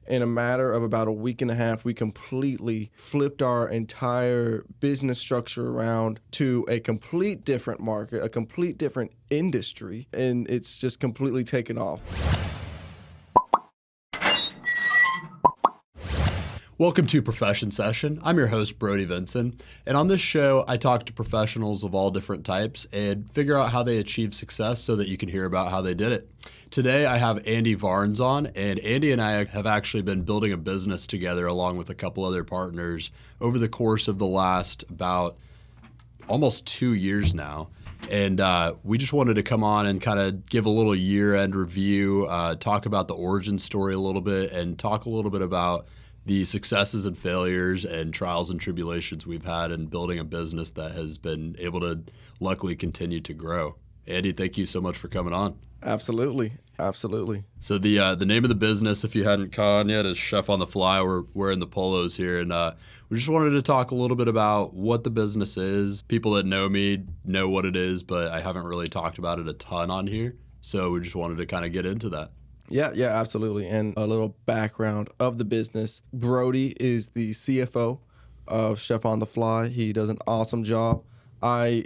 in a matter of about a week and a half, we completely flipped our entire business structure around to a complete different market, a complete different industry, and it's just completely taken off. Welcome to Profession Session. I'm your host, Brody Vinson, and on this show, I talk to professionals of all different types and figure out how they achieve success so that you can hear about how they did it. Today, I have Andy Varnes on, and Andy and I have actually been building a business together along with a couple other partners over the course of the last about almost 2 years now. And we just wanted to come on and kind of give a little year-end review, talk about the origin story a little bit, and talk a little bit about the successes and failures and trials and tribulations we've had in building a business that has been able to luckily continue to grow. Andy, thank you so much for coming on. Absolutely. So the name of the business, if you hadn't caught on yet, is Chef on the Fly. We're wearing the polos here, and we just wanted to talk a little bit about what the business is. People that know me know what it is, but I haven't really talked about it a ton on here. So we just wanted to kind of get into that. Yeah, absolutely. And a little background of the business. Brody is the CFO of Chef on the Fly. He does an awesome job. I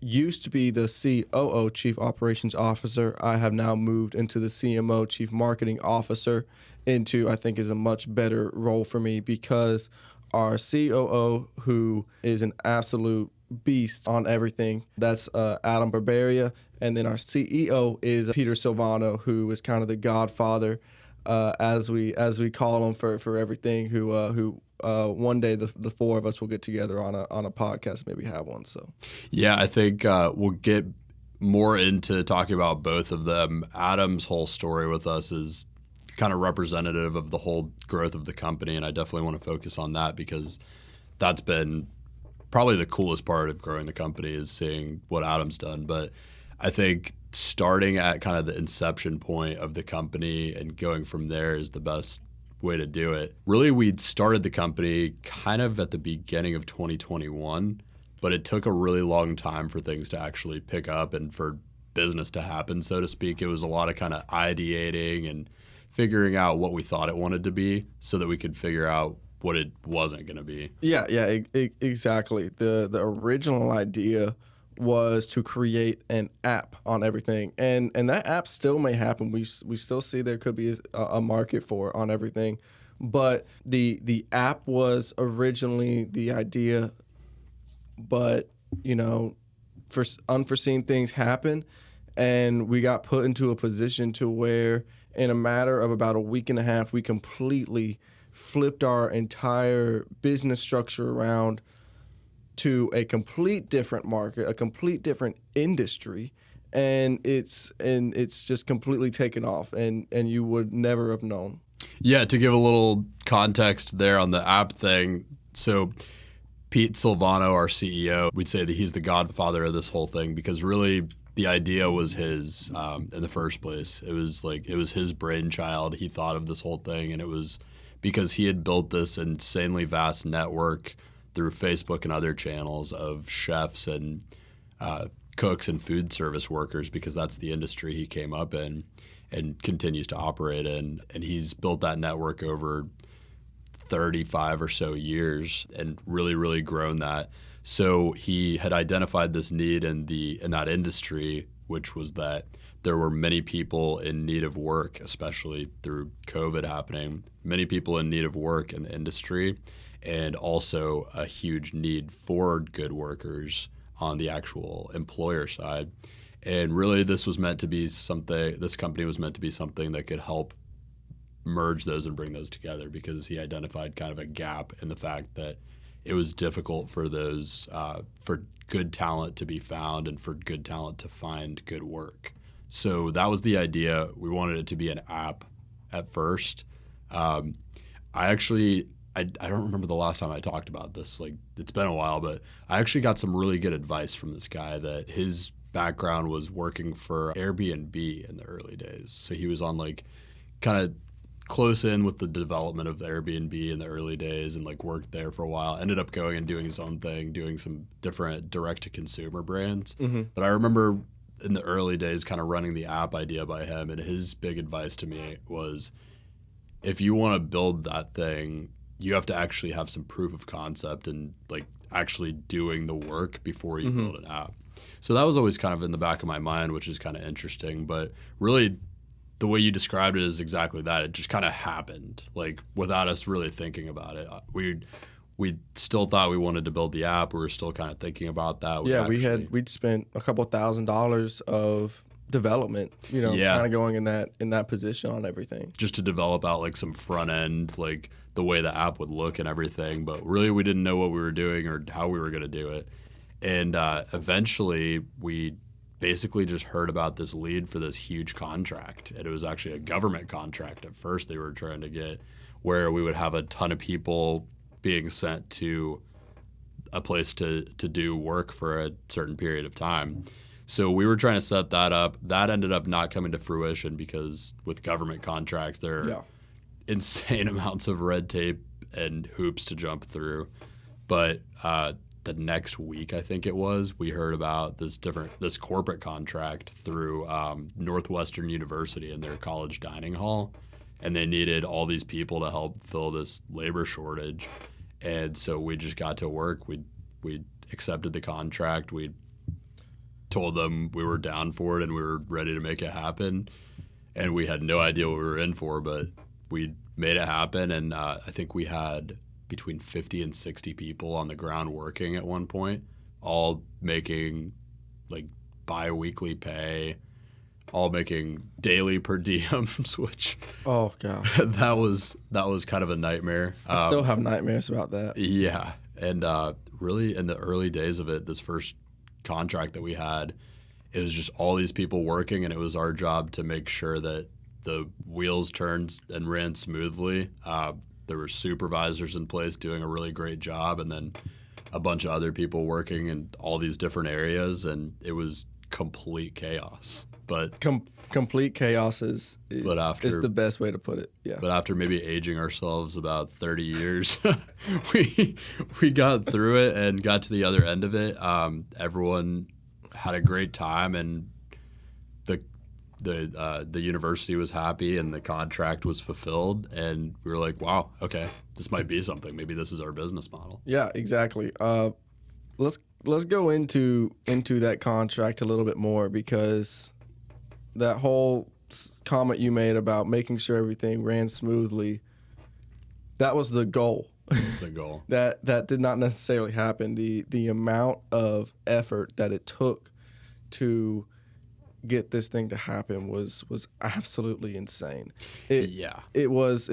used to be the COO, Chief Operations Officer. I have now moved into the CMO, Chief Marketing Officer, into I think is a much better role for me because our COO, who is an absolute beast on everything, that's Adam Berbereia. And then our CEO is Peter Silvano, who is kind of the godfather, as we call him for everything. Who one day the four of us will get together on a podcast, maybe have one. So yeah, I think we'll get more into talking about both of them. Adam's whole story with us is kind of representative of the whole growth of the company, and I definitely want to focus on that because that's been probably the coolest part of growing the company is seeing what Adam's done. But I think starting at kind of the inception point of the company and going from there is the best way to do it. Really, we'd started the company kind of at the beginning of 2021, but it took a really long time for things to actually pick up and for business to happen, so to speak. It was a lot of kind of ideating and figuring out what we thought it wanted to be so that we could figure out what it wasn't going to be. Yeah, exactly. The original idea was to create an app on everything, and that app still may happen. We still see there could be a market for it on everything, but the app was originally the idea, but for unforeseen things happen, and we got put into a position to where in a matter of about a week and a half we completely flipped our entire business structure around to a complete different market, a complete different industry, and it's just completely taken off, and you would never have known. Yeah, to give a little context there on the app thing, so Pete Silvano, our CEO, we'd say that he's the godfather of this whole thing because really the idea was his in the first place. It was his brainchild. He thought of this whole thing, and it was because he had built this insanely vast network through Facebook and other channels of chefs and cooks and food service workers, because that's the industry he came up in and continues to operate in. And he's built that network over 35 or so years and really, really grown that. So he had identified this need in that industry, which was that there were many people in need of work, especially through COVID happening, many people in need of work in the industry, and also a huge need for good workers on the actual employer side. And really this company was meant to be something that could help merge those and bring those together, because he identified kind of a gap in the fact that it was difficult for those for good talent to be found and for good talent to find good work. So that was the idea. We wanted it to be an app at first. I don't remember the last time I talked about this. It's been a while, but I actually got some really good advice from this guy that his background was working for Airbnb in the early days. So he was on kind of close in with the development of the Airbnb in the early days and worked there for a while. Ended up going and doing his own thing, doing some different direct-to-consumer brands. Mm-hmm. But I remember in the early days kind of running the app idea by him, and his big advice to me was, if you want to build that thing, you have to actually have some proof of concept and like actually doing the work before you build an app. So that was always kind of in the back of my mind, which is kind of interesting. But really, the way you described it is exactly that. It just kind of happened, like without us really thinking about it. We still thought we wanted to build the app. We were still kind of thinking about that. We'd spent a couple $1,000s of development, kind of going in that position on everything. Just to develop out like some front end, like the way the app would look and everything. But really, we didn't know what we were doing or how we were going to do it. And eventually, we basically just heard about this lead for this huge contract. And it was actually a government contract at first they were trying to get, where we would have a ton of people being sent to a place to do work for a certain period of time. So we were trying to set that up. That ended up not coming to fruition because with government contracts, there are insane amounts of red tape and hoops to jump through. But the next week, I think it was, we heard about this corporate contract through Northwestern University in their college dining hall. And they needed all these people to help fill this labor shortage. And so we just got to work. We accepted the contract. We told them we were down for it and we were ready to make it happen. And we had no idea what we were in for, but we made it happen. And I think we had between 50 and 60 people on the ground working at one point, all making like bi-weekly pay, all making daily per diems, which oh god, that was kind of a nightmare. I still have nightmares about that. Yeah, and really in the early days of it, this first contract that we had, it was just all these people working, and it was our job to make sure that the wheels turned and ran smoothly. There were supervisors in place doing a really great job, and then a bunch of other people working in all these different areas, and it was complete chaos. But complete chaos is the best way to put it. Yeah. But after maybe aging ourselves about 30 years, we got through it and got to the other end of it. Everyone had a great time, and the university was happy, and the contract was fulfilled. And we were like, wow, okay, this might be something. Maybe this is our business model. Yeah, exactly. Let's go into that contract a little bit more, because that whole comment you made about making sure everything ran smoothly, that was the goal. That's the goal. that did not necessarily happen. The amount of effort that it took to get this thing to happen was absolutely insane. It was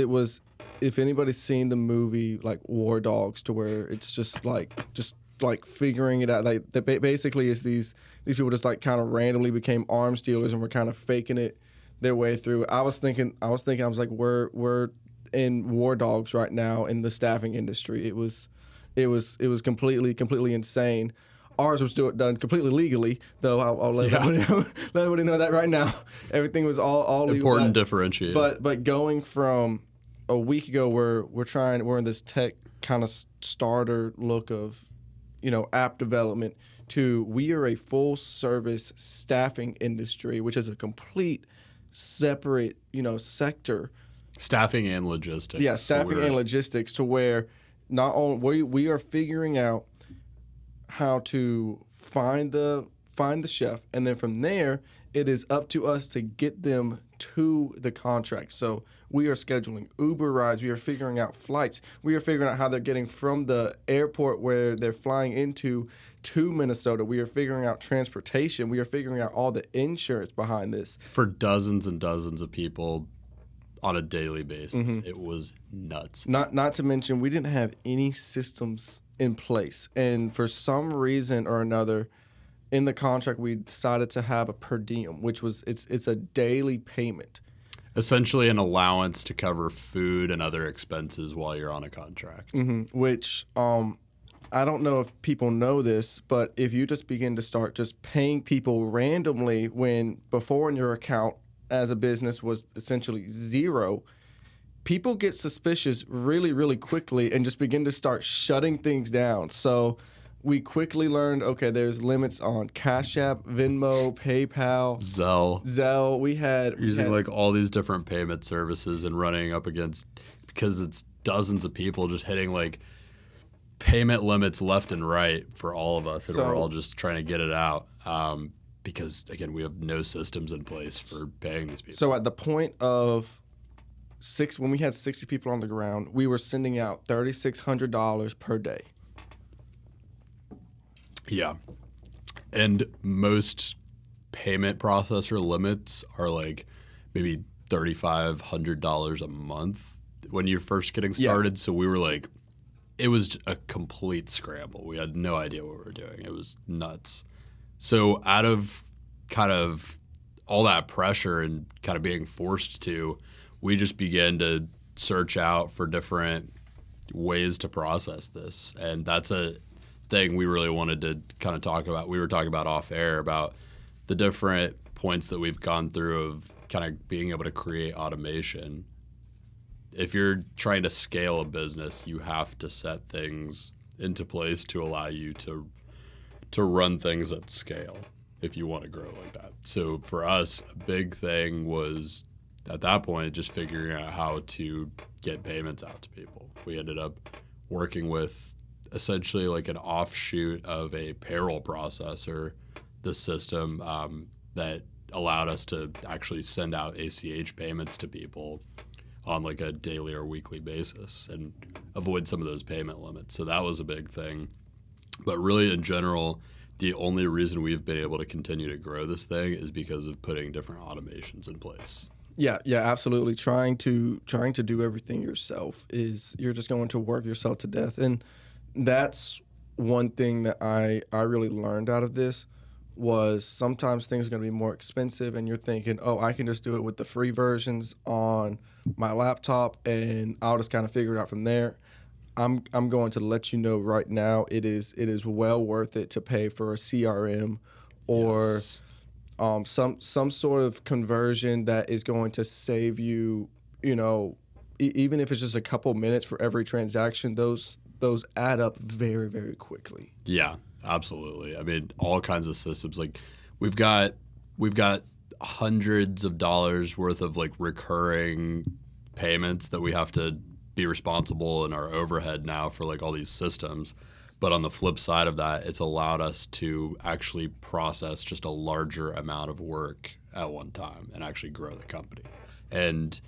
if anybody's seen the movie like War Dogs, to where it's just like figuring it out, like that basically is these people just like kind of randomly became arms dealers and were kind of faking it their way through. I was like, we're in War Dogs right now in the staffing industry. It was completely insane. Ours was done completely legally, though. I'll let everybody know that right now. Everything was all legal. Important differentiate. But going from a week ago, we're in this tech kind of starter look of, app development, to we are a full service staffing industry, which is a complete separate, sector. Staffing and logistics. Yeah, staffing and logistics, to where not only we are figuring out how to find the chef, and then from there it is up to us to get them to the contract. So we are scheduling Uber rides, we are figuring out flights, we are figuring out how they're getting from the airport where they're flying into to Minnesota, we are figuring out transportation, we are figuring out all the insurance behind this for dozens and dozens of people on a daily basis. Mm-hmm. It was nuts. Not to mention, we didn't have any systems in place, and for some reason or another in the contract we decided to have a per diem, which was it's a daily payment, essentially an allowance to cover food and other expenses while you're on a contract. Mm-hmm. Which I don't know if people know this, but if you just begin to start just paying people randomly when before in your account as a business was essentially zero, people get suspicious really, really quickly and just begin to start shutting things down. So we quickly learned, okay, there's limits on Cash App, Venmo, PayPal, Zelle. We had Like all these different payment services and running up against, because it's dozens of people just hitting like payment limits left and right for all of us, and we're all just trying to get it out. Because again, we have no systems in place for paying these people. So at the point of when we had 60 people on the ground, we were sending out $3,600 per day. Yeah. And most payment processor limits are like maybe $3,500 a month when you're first getting started. Yeah. So we were like, it was a complete scramble. We had no idea what we were doing. It was nuts. So out of kind of all that pressure and kind of being forced to, we just began to search out for different ways to process this. And that's a thing we really wanted to kind of talk about. We were talking about off air about the different points that we've gone through of kind of being able to create automation. If you're trying to scale a business, you have to set things into place to allow you to run things at scale if you want to grow like that. So for us, a big thing was at that point just figuring out how to get payments out to people. We ended up working with essentially like an offshoot of a payroll processor, the system that allowed us to actually send out ACH payments to people on like a daily or weekly basis and avoid some of those payment limits. So that was a big thing. But really in general, the only reason we've been able to continue to grow this thing is because of putting different automations in place. Yeah, absolutely. Trying to do everything yourself is you're just going to work yourself to death. And that's one thing that I really learned out of this was sometimes things are going to be more expensive and you're thinking, oh, I can just do it with the free versions on my laptop and I'll just kind of figure it out from there. I'm going to let you know right now it is well worth it to pay for a CRM or some sort of conversion that is going to save you, even if it's just a couple minutes for every transaction, those add up very, very quickly. Yeah, absolutely. I mean, all kinds of systems. Like we've got hundreds of dollars worth of like recurring payments that we have to be responsible in our overhead now for like all these systems. But on the flip side of that, it's allowed us to actually process just a larger amount of work at one time and actually grow the company. And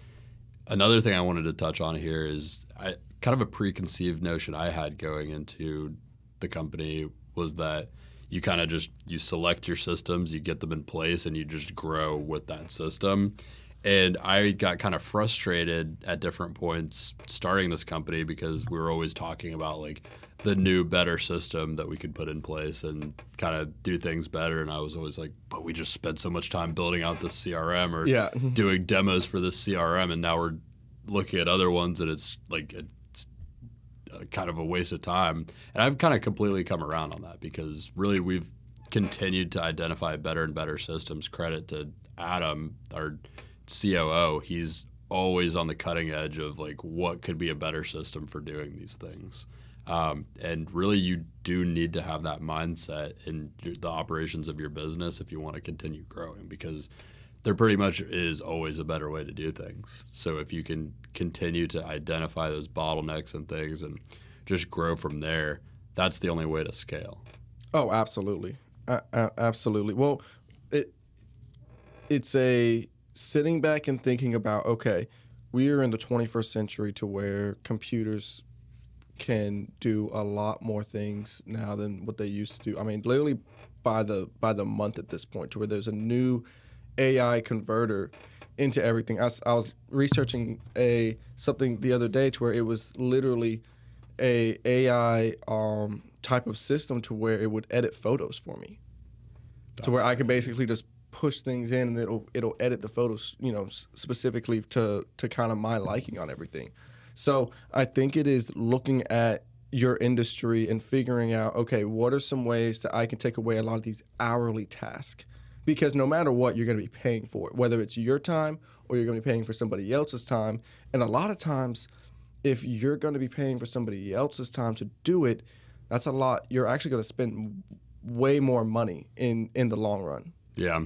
another thing I wanted to touch on here is kind of a preconceived notion I had going into the company was that you kind of you select your systems, you get them in place, and you just grow with that system. And I got kind of frustrated at different points starting this company because we were always talking about like the new, better system that we could put in place and kind of do things better. And I was always like, but we just spent so much time building out this CRM or doing demos for this CRM. And now we're looking at other ones and it's like it's kind of a waste of time. And I've kind of completely come around on that because really we've continued to identify better and better systems. Credit to Adam, our COO. He's always on the cutting edge of like what could be a better system for doing these things. And really you do need to have that mindset in the operations of your business if you want to continue growing, because there pretty much is always a better way to do things. So if you can continue to identify those bottlenecks and things and just grow from there, that's the only way to scale. Oh, absolutely. Absolutely. Well, it's a sitting back and thinking about, okay, we are in the 21st century to where computers can do a lot more things now than what they used to do. I mean, literally by the month at this point, to where there's a new AI converter into everything. I was researching something the other day to where it was literally a AI type of system to where it would edit photos for me. To where I could basically just push things in and it'll edit the photos, specifically to kind of my liking on everything. So I think it is looking at your industry and figuring out, okay, what are some ways that I can take away a lot of these hourly tasks? Because no matter what, you're going to be paying for it, whether it's your time or you're going to be paying for somebody else's time. And a lot of times, if you're going to be paying for somebody else's time to do it, that's a lot. You're actually going to spend way more money in the long run. Yeah.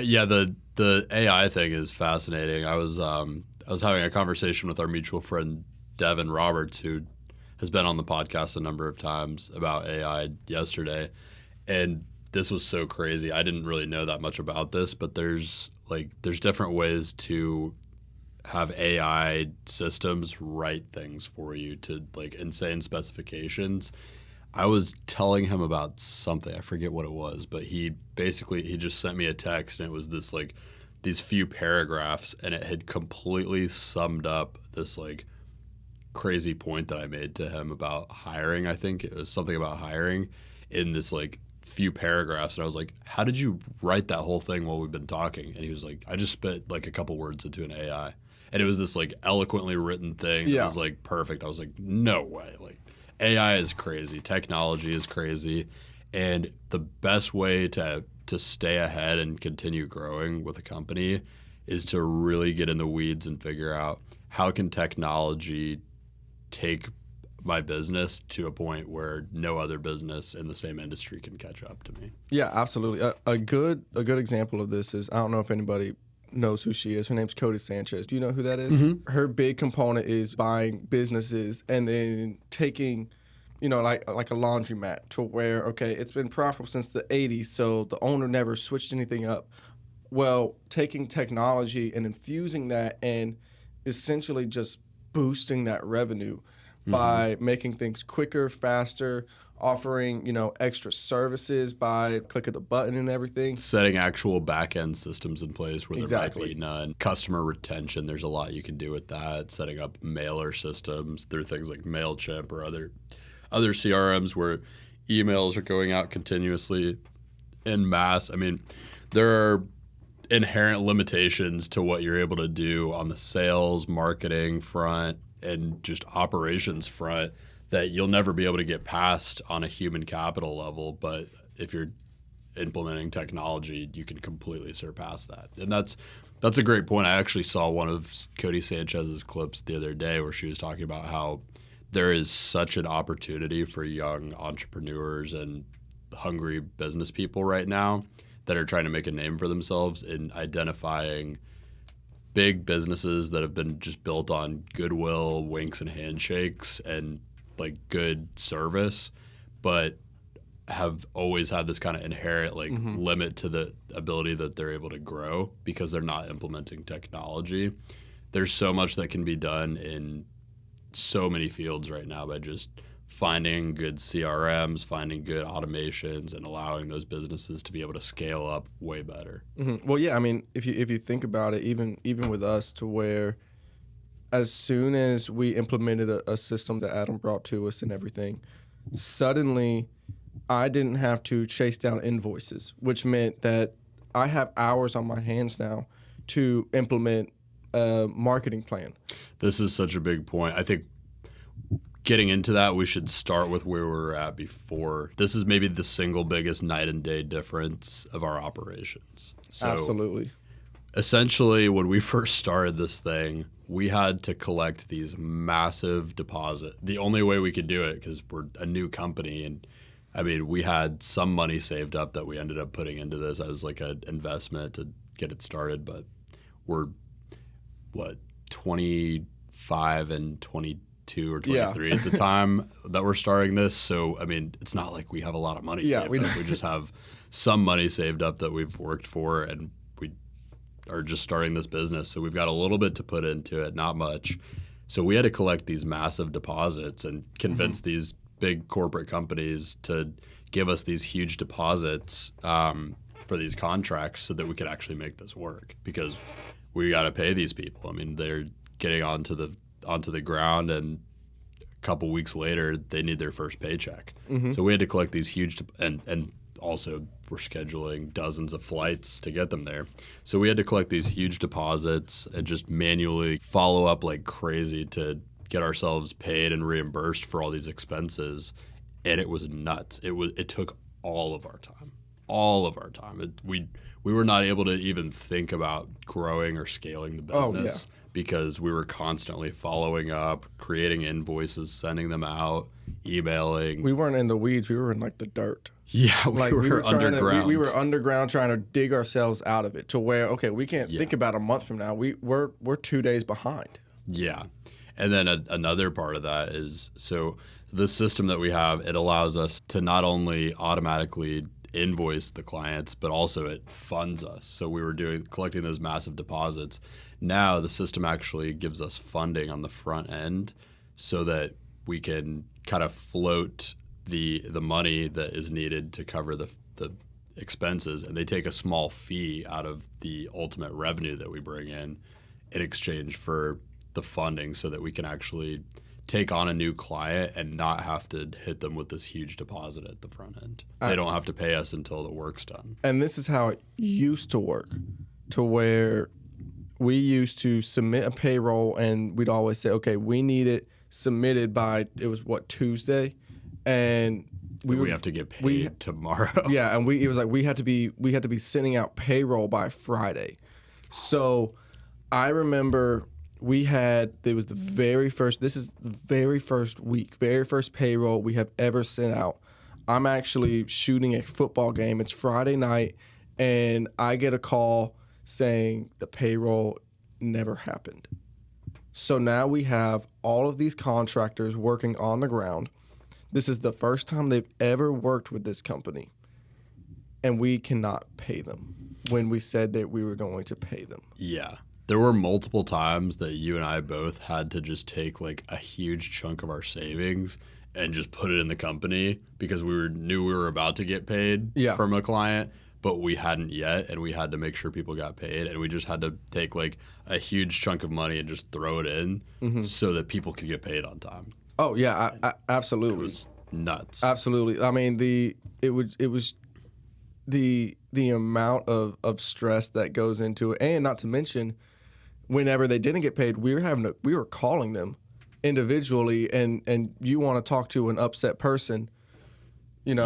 Yeah, the AI thing is fascinating. I was having a conversation with our mutual friend Devin Roberts, who has been on the podcast a number of times, about AI yesterday, and this was so crazy. I didn't really know that much about this, but there's different ways to have AI systems write things for you to like insane specifications. I was telling him about something. I forget what it was, but he just sent me a text, and it was this like these few paragraphs, and it had completely summed up this like crazy point that I made to him about hiring. I think it was something about hiring in this like few paragraphs, and I was like, how did you write that whole thing while we've been talking? And he was like, I just spit like a couple words into an AI, and it was this like eloquently written thing that was like perfect. I was like, no way. Like, AI is crazy, technology is crazy, and the best way to stay ahead and continue growing with a company is to really get in the weeds and figure out how can technology take my business to a point where no other business in the same industry can catch up to me. Yeah, absolutely. A good example of this is, I don't know if anybody knows who she is. Her name's Cody Sanchez. Do you know who that is? Mm-hmm. Her big component is buying businesses and then taking, like a laundromat to where, okay, it's been profitable since the 80s, so the owner never switched anything up. Well, taking technology and infusing that and essentially just boosting that revenue by making things quicker, faster, offering, extra services by click of the button and everything. Setting actual back-end systems in place where there might be none. Customer retention, there's a lot you can do with that. Setting up mailer systems through things like MailChimp or other CRMs where emails are going out continuously en masse. I mean, there are inherent limitations to what you're able to do on the sales, marketing front, and just operations front that you'll never be able to get past on a human capital level. But if you're implementing technology, you can completely surpass that. And that's a great point. I actually saw one of Cody Sanchez's clips the other day where she was talking about how there is such an opportunity for young entrepreneurs and hungry business people right now that are trying to make a name for themselves in identifying big businesses that have been just built on goodwill, winks and handshakes, and like good service, but have always had this kind of inherent like limit to the ability that they're able to grow because they're not implementing technology. There's so much that can be done in so many fields right now by just finding good CRMs, finding good automations, and allowing those businesses to be able to scale up way better. Mm-hmm. Well, yeah, I mean, if you think about it, even with us, to where as soon as we implemented a system that Adam brought to us and everything, suddenly I didn't have to chase down invoices, which meant that I have hours on my hands now to implement a marketing plan. This is such a big point. I think getting into that, we should start with where we were at before. This is maybe the single biggest night and day difference of our operations. So absolutely. Essentially, when we first started this thing, we had to collect these massive deposits. The only way we could do it, because we're a new company, and I mean, we had some money saved up that we ended up putting into this as like an investment to get it started, but we're, 25 and 22 or 23 at the time that we're starting this. So, I mean, it's not like we have a lot of money saved up. We just have some money saved up that we've worked for, and we are just starting this business. So we've got a little bit to put into it, not much. So we had to collect these massive deposits and convince these big corporate companies to give us these huge deposits for these contracts so that we could actually make this work, because we got to pay these people. I mean, they're getting onto the ground, and a couple weeks later, they need their first paycheck. So we had to collect these huge, and also we're scheduling dozens of flights to get them there. So we had to collect these huge deposits and just manually follow up like crazy to get ourselves paid and reimbursed for all these expenses. And it was nuts. It took all of our time. We were not able to even think about growing or scaling the business because we were constantly following up, creating invoices, sending them out, emailing. We weren't in the weeds. We were in like the dirt. Yeah, we were underground. We were underground trying to dig ourselves out of it to where, okay, we can't think about a month from now. We're 2 days behind. Yeah. And then another part of that is, so the system that we have, it allows us to not only automatically invoice the clients, but also it funds us. So we were collecting those massive deposits. Now the system actually gives us funding on the front end so that we can kind of float the money that is needed to cover the expenses, and they take a small fee out of the ultimate revenue that we bring in exchange for the funding, so that we can actually take on a new client and not have to hit them with this huge deposit at the front end. They don't have to pay us until the work's done. And this is how it used to work, to where we used to submit a payroll and we'd always say, okay, we need it submitted by, it was Tuesday? And we have to get paid tomorrow. Yeah, and it was like we had to be sending out payroll by Friday. So I remember this is the very first week, very first payroll we have ever sent out. I'm actually shooting a football game. It's Friday night, and I get a call saying the payroll never happened. So now we have all of these contractors working on the ground. This is the first time they've ever worked with this company, and we cannot pay them when we said that we were going to pay them. Yeah. There were multiple times that you and I both had to just take like a huge chunk of our savings and just put it in the company because knew we were about to get paid from a client, but we hadn't yet, and we had to make sure people got paid, and we just had to take like a huge chunk of money and just throw it in so that people could get paid on time. Oh yeah, absolutely. It was nuts. Absolutely. I mean, it was the amount of stress that goes into it, and not to mention, whenever they didn't get paid, we were calling them individually, and you want to talk to an upset person, and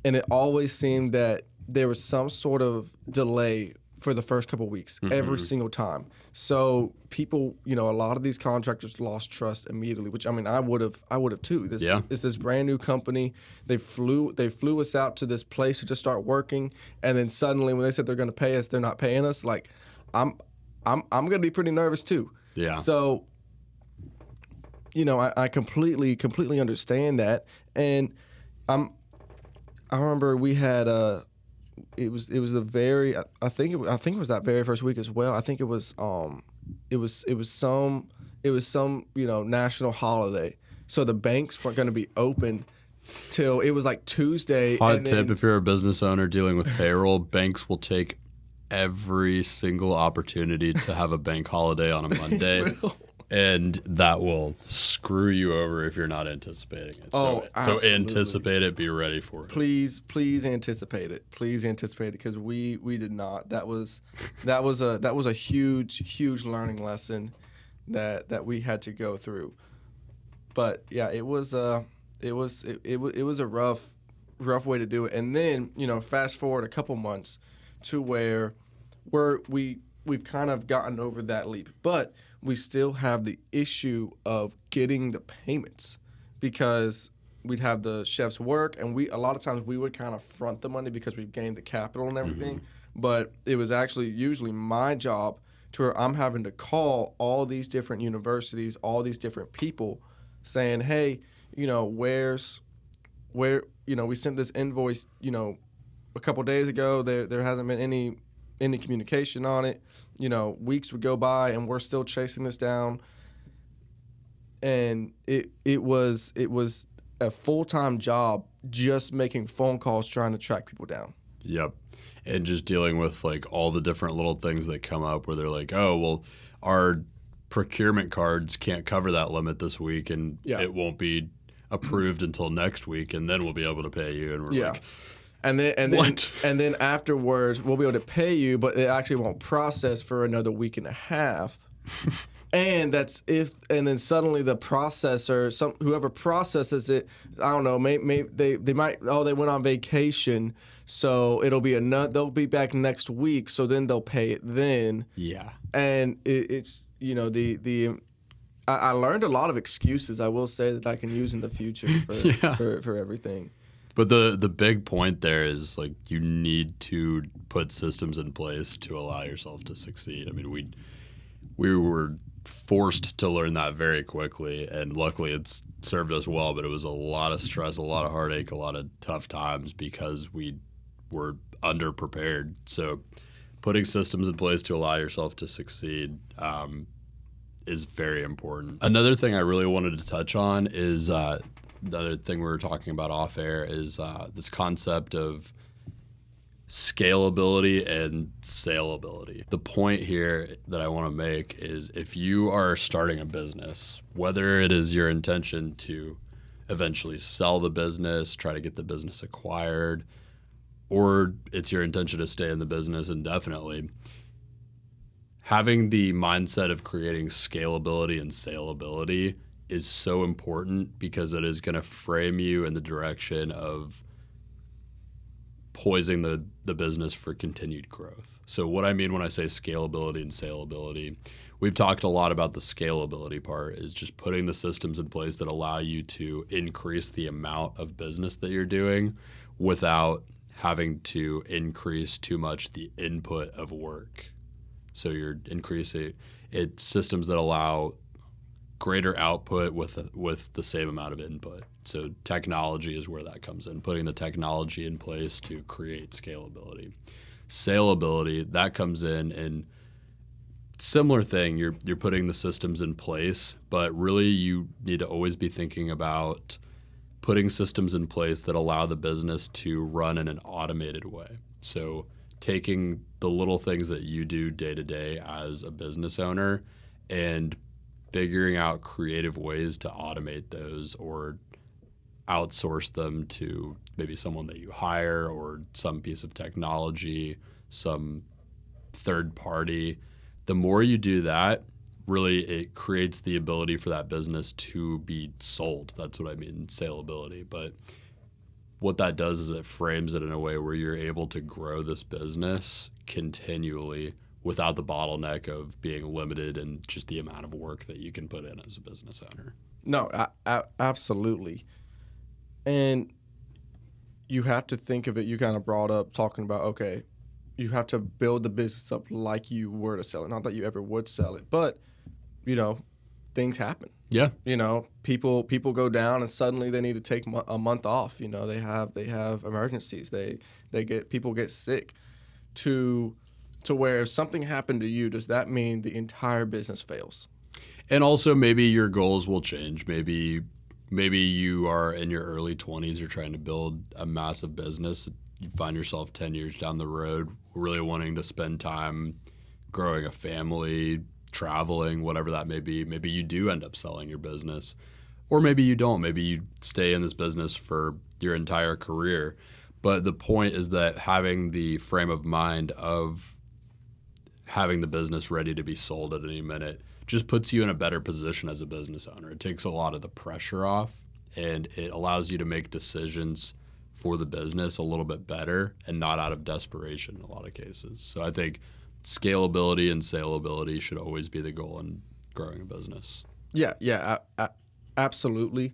it always seemed that there was some sort of delay for the first couple of weeks, every single time. So people, a lot of these contractors lost trust immediately, which I mean, I would have too. It's this brand new company. They flew us out to this place to just start working, and then suddenly when they said they're going to pay us, they're not paying us. Like, I'm going to be pretty nervous too. Yeah. So, I completely understand that, and I remember we had it was a very, I think it was that very first week as well. I think it was some national holiday, so the banks weren't going to be open till it was like Tuesday. Hot tip: if you're a business owner dealing with payroll, banks will take every single opportunity to have a bank holiday on a Monday. And that will screw you over if you're not anticipating it. So anticipate it. Be ready for it. Please anticipate it. Please anticipate it, because we did not. That was a huge learning lesson that we had to go through. But yeah, it was a rough way to do it. And then fast forward a couple months to where we've kind of gotten over that leap, but we still have the issue of getting the payments, because we'd have the chefs work, and a lot of times we would kind of front the money because we've gained the capital and everything. But it was actually usually my job to where I'm having to call all these different universities, all these different people, saying, hey, where we sent this invoice, a couple days ago. There hasn't been any communication on it. Weeks would go by and we're still chasing this down. And it was a full-time job just making phone calls trying to track people down. Yep. And just dealing with like all the different little things that come up where they're like, oh, well, our procurement cards can't cover that limit this week, and it won't be approved until next week, and then we'll be able to pay you. And we're like, and then afterwards we'll be able to pay you, but it actually won't process for another week and a half. And then suddenly the processor, whoever processes it, I don't know, maybe they might, they went on vacation, so they'll be back next week, so then they'll pay it then. Yeah. And it's the I learned a lot of excuses, I will say, that I can use in the future Yeah. for everything. But the big point there is like you need to put systems in place to allow yourself to succeed. I mean, we were forced to learn that very quickly, and luckily it's served us well, but it was a lot of stress, a lot of heartache, a lot of tough times because we were underprepared. So putting systems in place to allow yourself to succeed is very important. Another thing I really wanted to touch on is the other thing we were talking about off air is this concept of scalability and saleability. The point here that I want to make is if you are starting a business, whether it is your intention to eventually sell the business, try to get the business acquired, or it's your intention to stay in the business indefinitely, having the mindset of creating scalability and saleability is so important because it is going to frame you in the direction of poising the business for continued growth. So what I mean when I say scalability and saleability, we've talked a lot about the scalability part is just putting the systems in place that allow you to increase the amount of business that you're doing without having to increase too much the input of work. So you're increasing it's systems that allow greater output with the same amount of input. So technology is where that comes in, putting the technology in place to create scalability. Saleability, that comes in similar thing. You're putting the systems in place, but really you need to always be thinking about putting systems in place that allow the business to run in an automated way. So taking the little things that you do day to day as a business owner and figuring out creative ways to automate those or outsource them to maybe someone that you hire or some piece of technology, some third party. The more you do that, really it creates the ability for that business to be sold. That's what I mean, saleability. But what that does is it frames it in a way where you're able to grow this business continually without the bottleneck of being limited in just the amount of work that you can put in as a business owner. No, absolutely. And you have to think of it, you kind of brought up talking about, okay, you have to build the business up like you were to sell it. Not that you ever would sell it, but, things happen. Yeah. People go down and suddenly they need to take a month off. They have emergencies. People get sick to where if something happened to you, does that mean the entire business fails? And also maybe your goals will change. Maybe you are in your early 20s, you're trying to build a massive business. You find yourself 10 years down the road really wanting to spend time growing a family, traveling, whatever that may be. Maybe you do end up selling your business, or maybe you don't. Maybe you stay in this business for your entire career. But the point is that having the frame of mind of having the business ready to be sold at any minute just puts you in a better position as a business owner. It takes a lot of the pressure off, and it allows you to make decisions for the business a little bit better and not out of desperation in a lot of cases. So I think scalability and saleability should always be the goal in growing a business. Yeah, absolutely.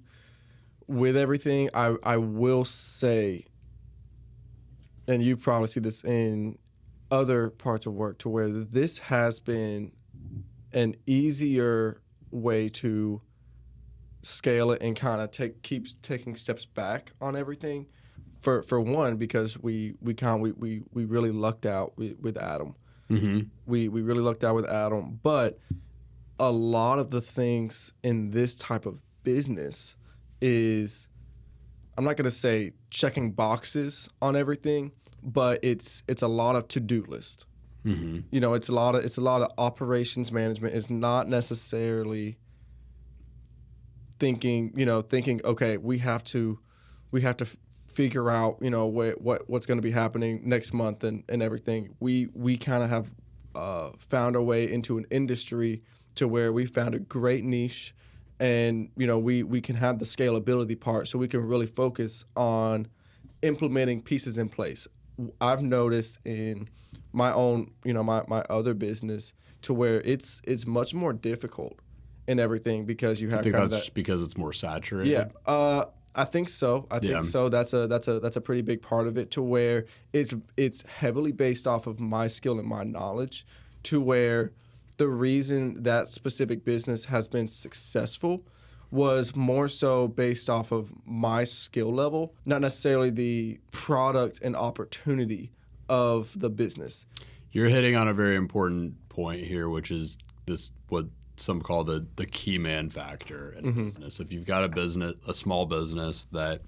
With everything, I will say, and you probably see this in other parts of work, to where this has been an easier way to scale it and kind of keeps taking steps back on everything. For one, because we really lucked out with Adam. Mm-hmm. We really lucked out with Adam, but a lot of the things in this type of business is, I'm not going to say checking boxes on everything, but it's a lot of to-do list. Mm-hmm. It's a lot of operations management. It's not necessarily thinking, okay, we have to figure out, what's going to be happening next month and everything. We kind of have found our way into an industry to where we found a great niche, and we can have the scalability part, so we can really focus on implementing pieces in place. I've noticed in my own, my other business, to where it's much more difficult and everything because you have I think kind that's of that. just because it's more saturated. Yeah, I think so. I Yeah. think so. That's a pretty big part of it, to where it's heavily based off of my skill and my knowledge, to where the reason that specific business has been successful was more so based off of my skill level, not necessarily the product and opportunity of the business. You're hitting on a very important point here, which is this what some call the key man factor in a business. If you've got a small business that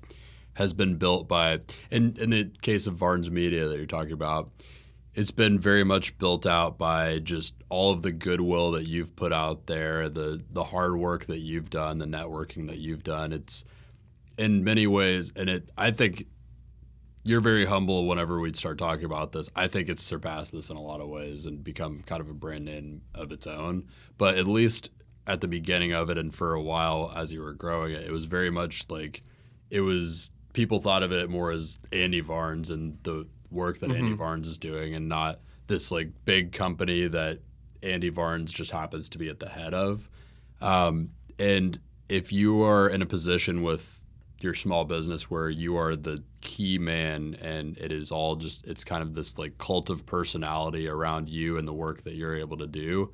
has been built by, in the case of Varnes Media that you're talking about, it's been very much built out by just all of the goodwill that you've put out there, the hard work that you've done, the networking that you've done. It's in many ways, and I think you're very humble whenever we start talking about this. I think it's surpassed this in a lot of ways and become kind of a brand name of its own. But at least at the beginning of it and for a while as you were growing it, it was very much like people thought of it more as Andy Varnes and the work that Andy Varnes is doing, and not this like big company that Andy Varnes just happens to be at the head of. And if you are in a position with your small business where you are the key man and it is all just, it's kind of this like cult of personality around you and the work that you're able to do,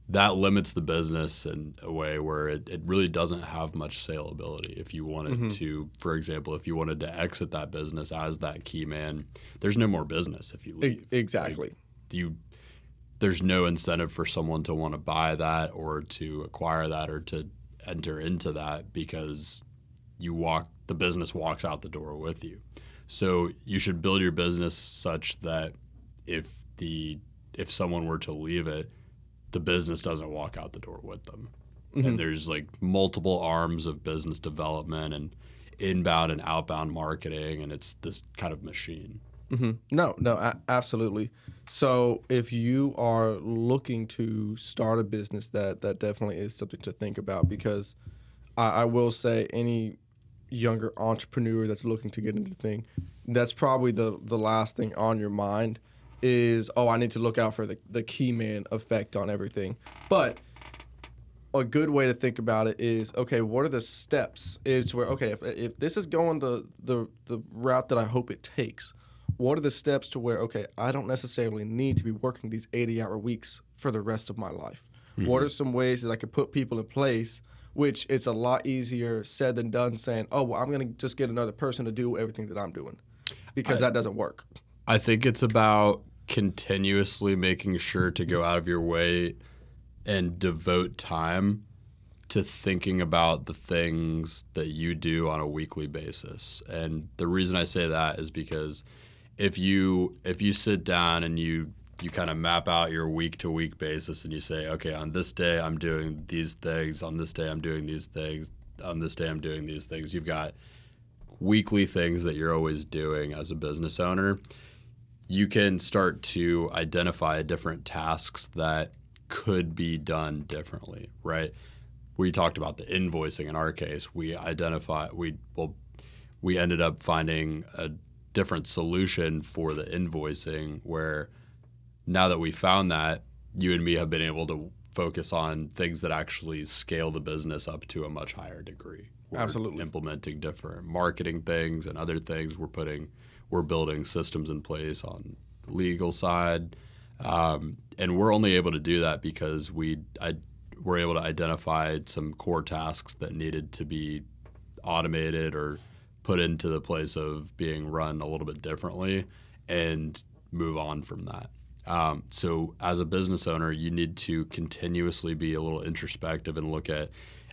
that limits the business in a way where it really doesn't have much saleability. If you wanted to, for example, if you wanted to exit that business as that key man, there's no more business if you leave. Exactly. Like, there's no incentive for someone to want to buy that or to acquire that or to enter into that, because the business walks out the door with you. So you should build your business such that if someone were to leave it, the business doesn't walk out the door with them. And there's like multiple arms of business development and inbound and outbound marketing, and it's this kind of machine. No, absolutely. So if you are looking to start a business, that definitely is something to think about, because I will say any younger entrepreneur that's looking to get into the thing, that's probably the last thing on your mind is, I need to look out for the key man effect on everything. But a good way to think about it is, okay, what are the steps? Is where, okay, if this is going the route that I hope it takes, what are the steps to where, okay, I don't necessarily need to be working these 80-hour weeks for the rest of my life? What are some ways that I could put people in place, which it's a lot easier said than done, saying, well, I'm going to just get another person to do everything that I'm doing, because that doesn't work. I think it's about continuously making sure to go out of your way and devote time to thinking about the things that you do on a weekly basis. And the reason I say that is because if you sit down and you kind of map out your week-to-week basis and you say, okay, on this day I'm doing these things, on this day I'm doing these things, on this day I'm doing these things. You've got weekly things that you're always doing as a business owner. You can start to identify different tasks that could be done differently, right? We talked about the invoicing in our case. We ended up finding a different solution for the invoicing, where now that we found that, you and me have been able to focus on things that actually scale the business up to a much higher degree. We're Absolutely. implementing different marketing things and other things. We're building systems in place on the legal side. And we're only able to do that because we're able to identify some core tasks that needed to be automated or put into the place of being run a little bit differently and move on from that. So as a business owner, you need to continuously be a little introspective and look at,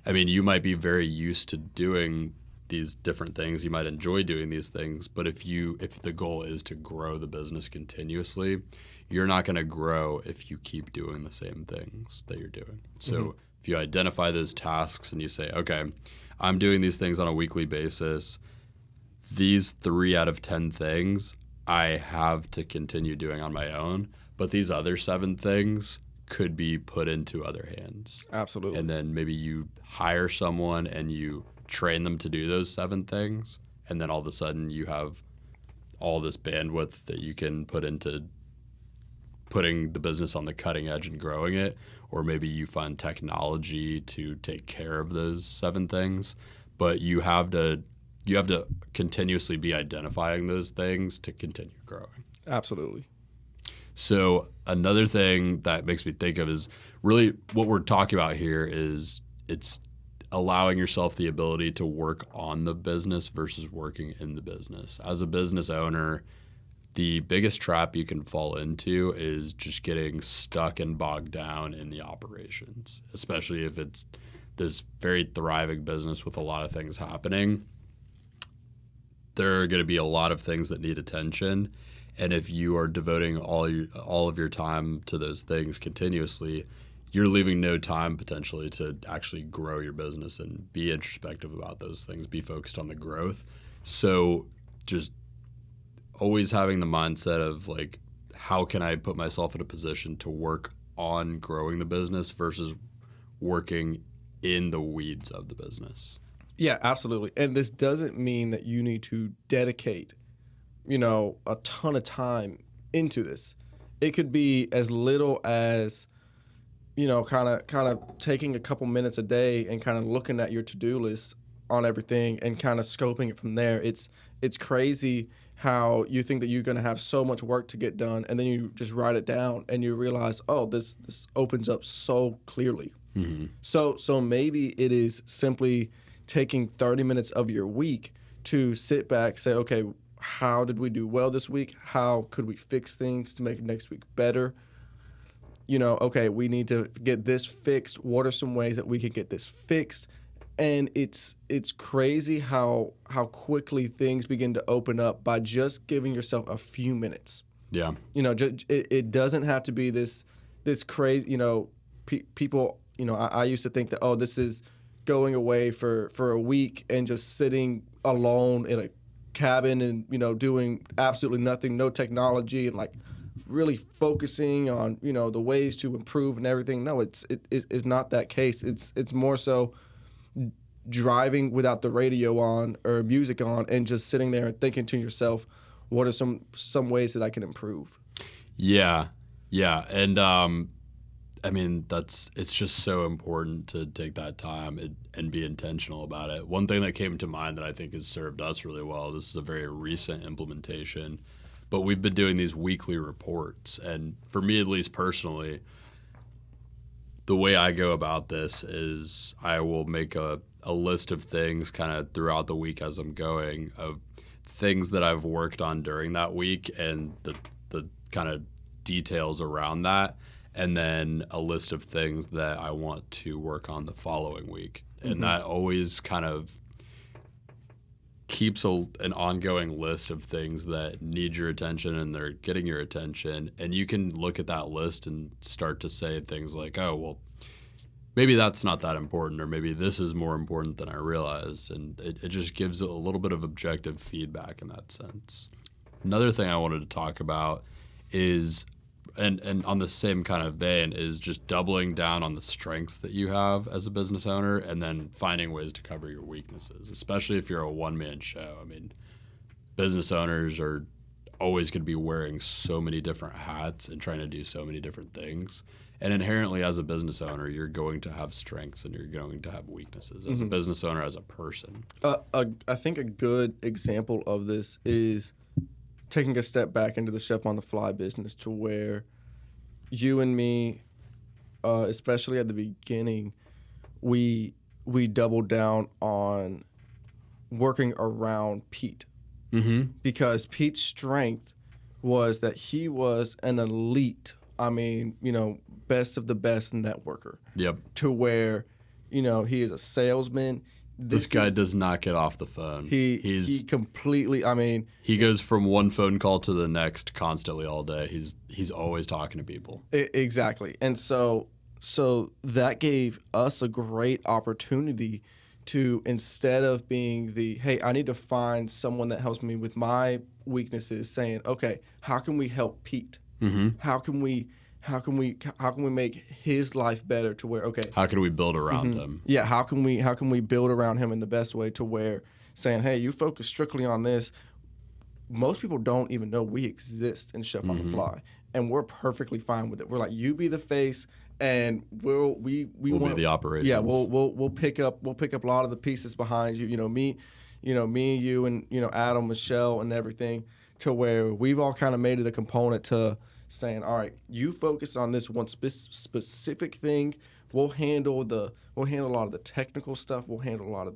you might be very used to doing these different things. You might enjoy doing these things, but if the goal is to grow the business continuously, you're not going to grow if you keep doing the same things that you're doing. So if you identify those tasks and you say, okay, I'm doing these things on a weekly basis, these 3 out of 10 things I have to continue doing on my own, but these other 7 things could be put into other hands. Absolutely. And then maybe you hire someone and you train them to do those 7 things, and then all of a sudden you have all this bandwidth that you can put into putting the business on the cutting edge and growing it, or maybe you find technology to take care of those 7 things. But you have to continuously be identifying those things to continue growing. Absolutely. So another thing that makes me think of is really what we're talking about here is it's allowing yourself the ability to work on the business versus working in the business. As a business owner, the biggest trap you can fall into is just getting stuck and bogged down in the operations, especially if it's this very thriving business with a lot of things happening. There are going to be a lot of things that need attention. And if you are devoting all of your time to those things continuously, you're leaving no time potentially to actually grow your business and be introspective about those things, be focused on the growth. So just always having the mindset of like, how can I put myself in a position to work on growing the business versus working in the weeds of the business. Yeah, absolutely. And this doesn't mean that you need to dedicate, a ton of time into this. It could be as little as, kind of taking a couple minutes a day and kind of looking at your to-do list on everything and kind of scoping it from there. It's crazy how you think that you're going to have so much work to get done, and then you just write it down and you realize, oh, this opens up so clearly. Mm-hmm. So maybe it is simply taking 30 minutes of your week to sit back, say, okay, how did we do well this week? How could we fix things to make next week better? Okay, we need to get this fixed. What are some ways that we can get this fixed? And it's crazy how quickly things begin to open up by just giving yourself a few minutes. Yeah. It doesn't have to be this crazy, people, I used to think that, oh, this is going away for a week and just sitting alone in a cabin and, doing absolutely nothing, no technology, and like really focusing on, the ways to improve and everything. No, it's not that case. It's more so driving without the radio on or music on and just sitting there and thinking to yourself, what are some ways that I can improve? Yeah. And it's just so important to take that time and be intentional about it. One thing that came to mind that I think has served us really well, this is a very recent implementation, but we've been doing these weekly reports. And for me, at least personally, the way I go about this is I will make a list of things kind of throughout the week as I'm going, of things that I've worked on during that week and the kind of details around that, and then a list of things that I want to work on the following week. And mm-hmm. that always kind of keeps an ongoing list of things that need your attention and they're getting your attention. And you can look at that list and start to say things like, oh, well, maybe that's not that important, or maybe this is more important than I realized. And it just gives a little bit of objective feedback in that sense. Another thing I wanted to talk about is, and on the same kind of vein, is just doubling down on the strengths that you have as a business owner and then finding ways to cover your weaknesses, especially if you're a one-man show. I mean, business owners are always going to be wearing so many different hats and trying to do so many different things. And inherently, as a business owner, you're going to have strengths and you're going to have weaknesses as mm-hmm. a business owner, as a person. I think a good example of this is taking a step back into the chef on the fly business, to where you and me, especially at the beginning, we doubled down on working around Pete. Mm-hmm. Because Pete's strength was that he was an elite, best of the best networker. Yep. To where, he is a salesman. This guy does not get off the phone. He completely, he goes from one phone call to the next constantly all day. He's always talking to people. Exactly. And so that gave us a great opportunity to, instead of being hey, I need to find someone that helps me with my weaknesses, saying, okay, how can we help Pete? Mm-hmm. How can we make his life better, to where, okay, how can we build around mm-hmm. him? Yeah, how can we build around him in the best way, to where saying, hey, you focus strictly on this. Most people don't even know we exist in Chef mm-hmm. on the Fly. and we're perfectly fine with it. We're like, you be the face, and we'll be the operations. Yeah, we'll pick up a lot of the pieces behind you. Me, you, and Adam, Michelle, and everything, to where we've all kind of made it a component to saying, all right, you focus on this one specific thing. We'll handle a lot of the technical stuff. We'll handle a lot of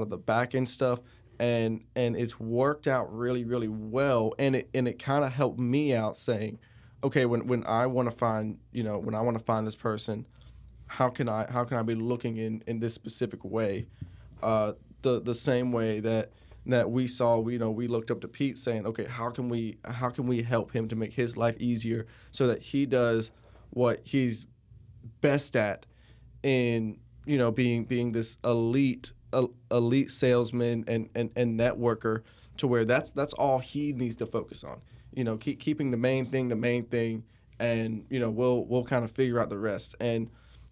the back end stuff, and it's worked out really, really well. And it kind of helped me out, saying, okay, when I want to find this person, how can I be looking in this specific way, the same way that we saw, we looked up to Pete, saying, okay, how can we help him to make his life easier so that he does what he's best at in being this elite salesman and networker, to where that's all he needs to focus on. Keeping the main thing, and we'll kind of figure out the rest. And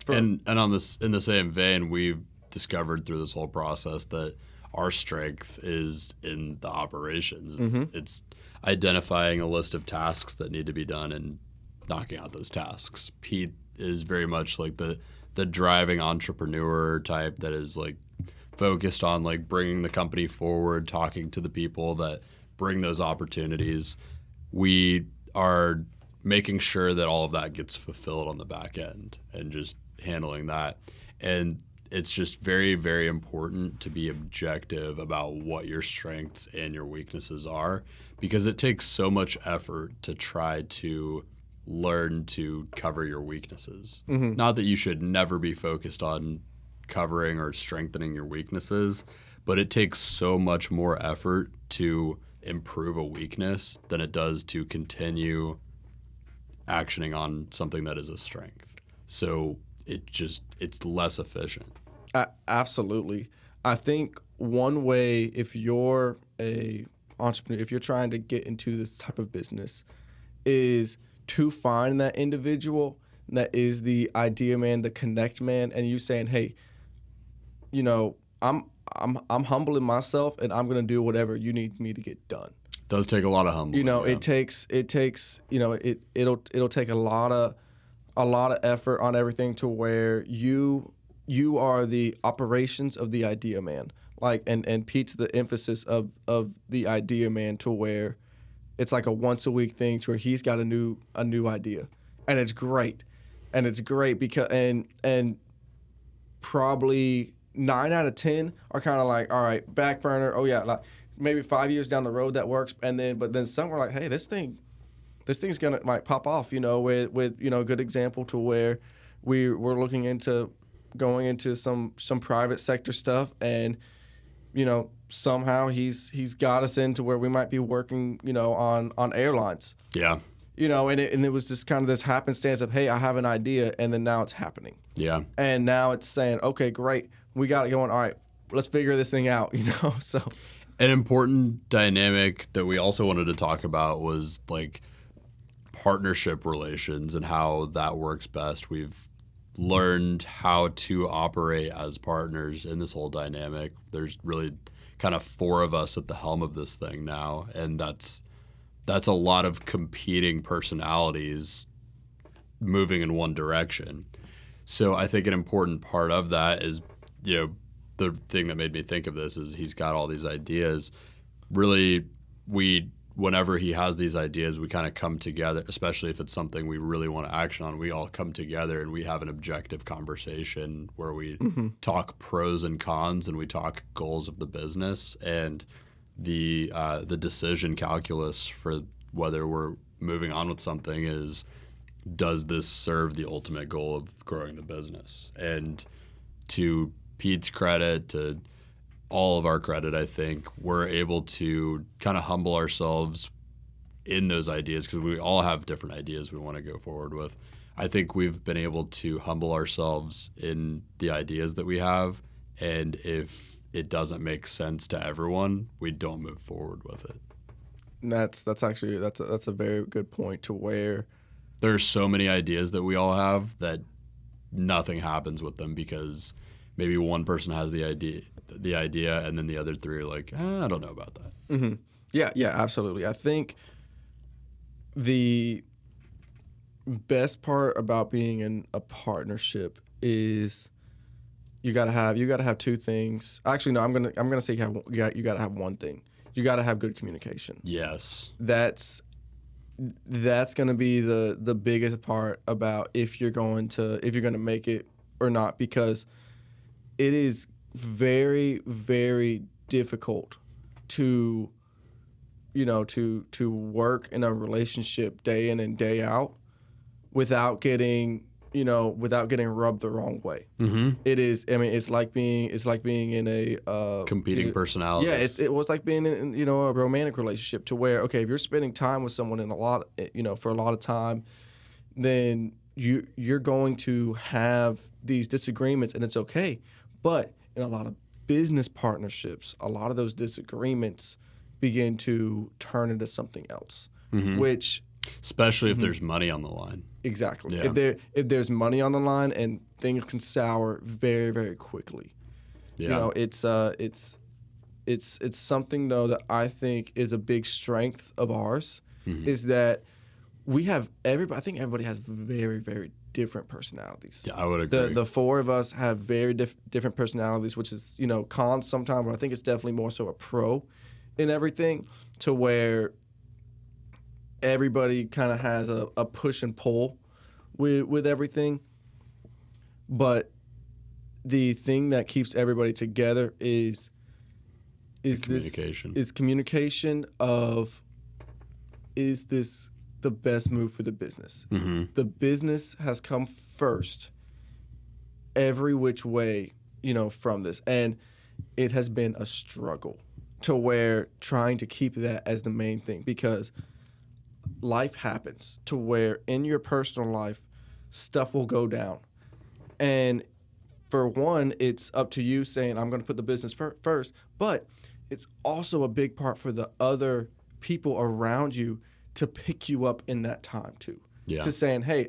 on this, in the same vein, we've discovered through this whole process that our strength is in the operations. It's identifying a list of tasks that need to be done and knocking out those tasks. Pete is very much like the driving entrepreneur type that is like focused on like bringing the company forward, talking to the people that bring those opportunities. We are making sure that all of that gets fulfilled on the back end and just handling that. And it's just very, very important to be objective about what your strengths and your weaknesses are, because it takes so much effort to try to learn to cover your weaknesses. Not that you should never be focused on covering or strengthening your weaknesses, but it takes so much more effort to improve a weakness than it does to continue actioning on something that is a strength. So it's less efficient. Absolutely. I think one way, if you're a entrepreneur, if you're trying to get into this type of business, is to find that individual that is the idea man, the connect man, and you saying, hey, I'm humbling myself, and I'm gonna do whatever you need me to get done. It does take a lot of humbling. Yeah. It takes it'll take a lot of effort on everything, to where you are the operations of the idea man. Like, and Pete's the emphasis of the idea man, to where it's like a once a week thing, to where he's got a new idea, and it's great, because and probably 9 out of 10 are kind of like, all right, back burner. Oh yeah, like maybe 5 years down the road that works, but then some are like, hey, this thing's gonna like pop off, with a good example, to where we're looking into going into some private sector stuff, and somehow he's got us into where we might be working on airlines. Yeah. And it was just kind of this happenstance of, hey, I have an idea, and then now it's happening. Yeah. And now it's saying, okay, great, we got it going. All right, let's figure this thing out. So an important dynamic that we also wanted to talk about was like partnership relations and how that works best. We've learned how to operate as partners in this whole dynamic. There's really kind of 4 of us at the helm of this thing now, and that's a lot of competing personalities moving in one direction. So I think an important part of that is, the thing that made me think of this is he's got all these ideas. Really, whenever he has these ideas, we kind of come together, especially if it's something we really want to action on. We all come together and we have an objective conversation where we talk pros and cons, and we talk goals of the business, and the decision calculus for whether we're moving on with something is, does this serve the ultimate goal of growing the business? And to Pete's credit, to all of our credit, I think we're able to kind of humble ourselves in those ideas, because we all have different ideas we want to go forward with. I think we've been able to humble ourselves in the ideas that we have, and if it doesn't make sense to everyone, we don't move forward with it. And that's a very good point, to where there's so many ideas that we all have that nothing happens with them because maybe one person has the idea, and then the other 3 are like, I don't know about that. Yeah, absolutely. I think the best part about being in a partnership is you gotta have two things. Actually, no, I'm gonna say you gotta have one thing. You gotta have good communication. Yes. That's gonna be the biggest part about if you're gonna make it or not, because it is very, very difficult to work in a relationship day in and day out without getting rubbed the wrong way. Mm-hmm. It is. I mean, it's like being in a Competing personalities. Yeah, it was like being in a romantic relationship, to where, okay, if you're spending time with someone for a lot of time, then you're going to have these disagreements, and it's okay. But in a lot of business partnerships, a lot of those disagreements begin to turn into something else, which, especially if there's money on the line. exactly. Yeah. If there's money on the line, and things can sour very, very quickly. Yeah. It's something, though, that I think is a big strength of ours, is that we have I think everybody has very, very different personalities. Yeah, I would agree. The four of us have very different personalities, which is, cons sometimes, but I think it's definitely more so a pro in everything, to where everybody kind of has a push and pull with everything. But the thing that keeps everybody together is communication. Communication of, is this the best move for the business? Mm-hmm. The business has come first every which way, from this. And it has been a struggle, to where trying to keep that as the main thing, because life happens, to where in your personal life, stuff will go down. And for one, it's up to you saying, I'm going to put the business first, but it's also a big part for the other people around you to pick you up in that time too. Yeah. To saying, hey,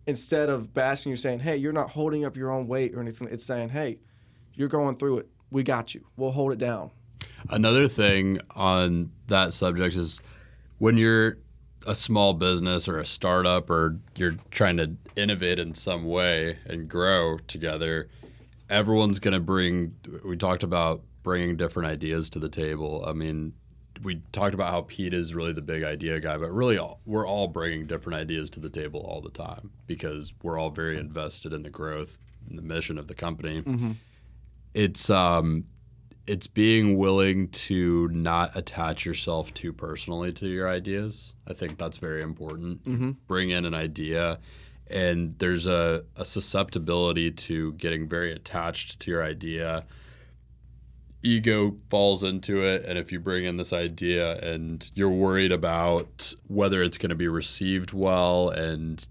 instead of bashing you, saying, hey, you're not holding up your own weight or anything, it's saying, hey, you're going through it. We got you. We'll hold it down. Another thing on that subject is, when you're a small business or a startup, or you're trying to innovate in some way and grow together, everyone's going to we talked about bringing different ideas to the table. I mean, we talked about how Pete is really the big idea guy, but really we're all bringing different ideas to the table all the time, because we're all very invested in the growth and the mission of the company. Mm-hmm. It's being willing to not attach yourself too personally to your ideas. I think that's very important. Mm-hmm. Bring in an idea, and there's a susceptibility to getting very attached to your idea. Ego falls into it, and if you bring in this idea and you're worried about whether it's going to be received well, and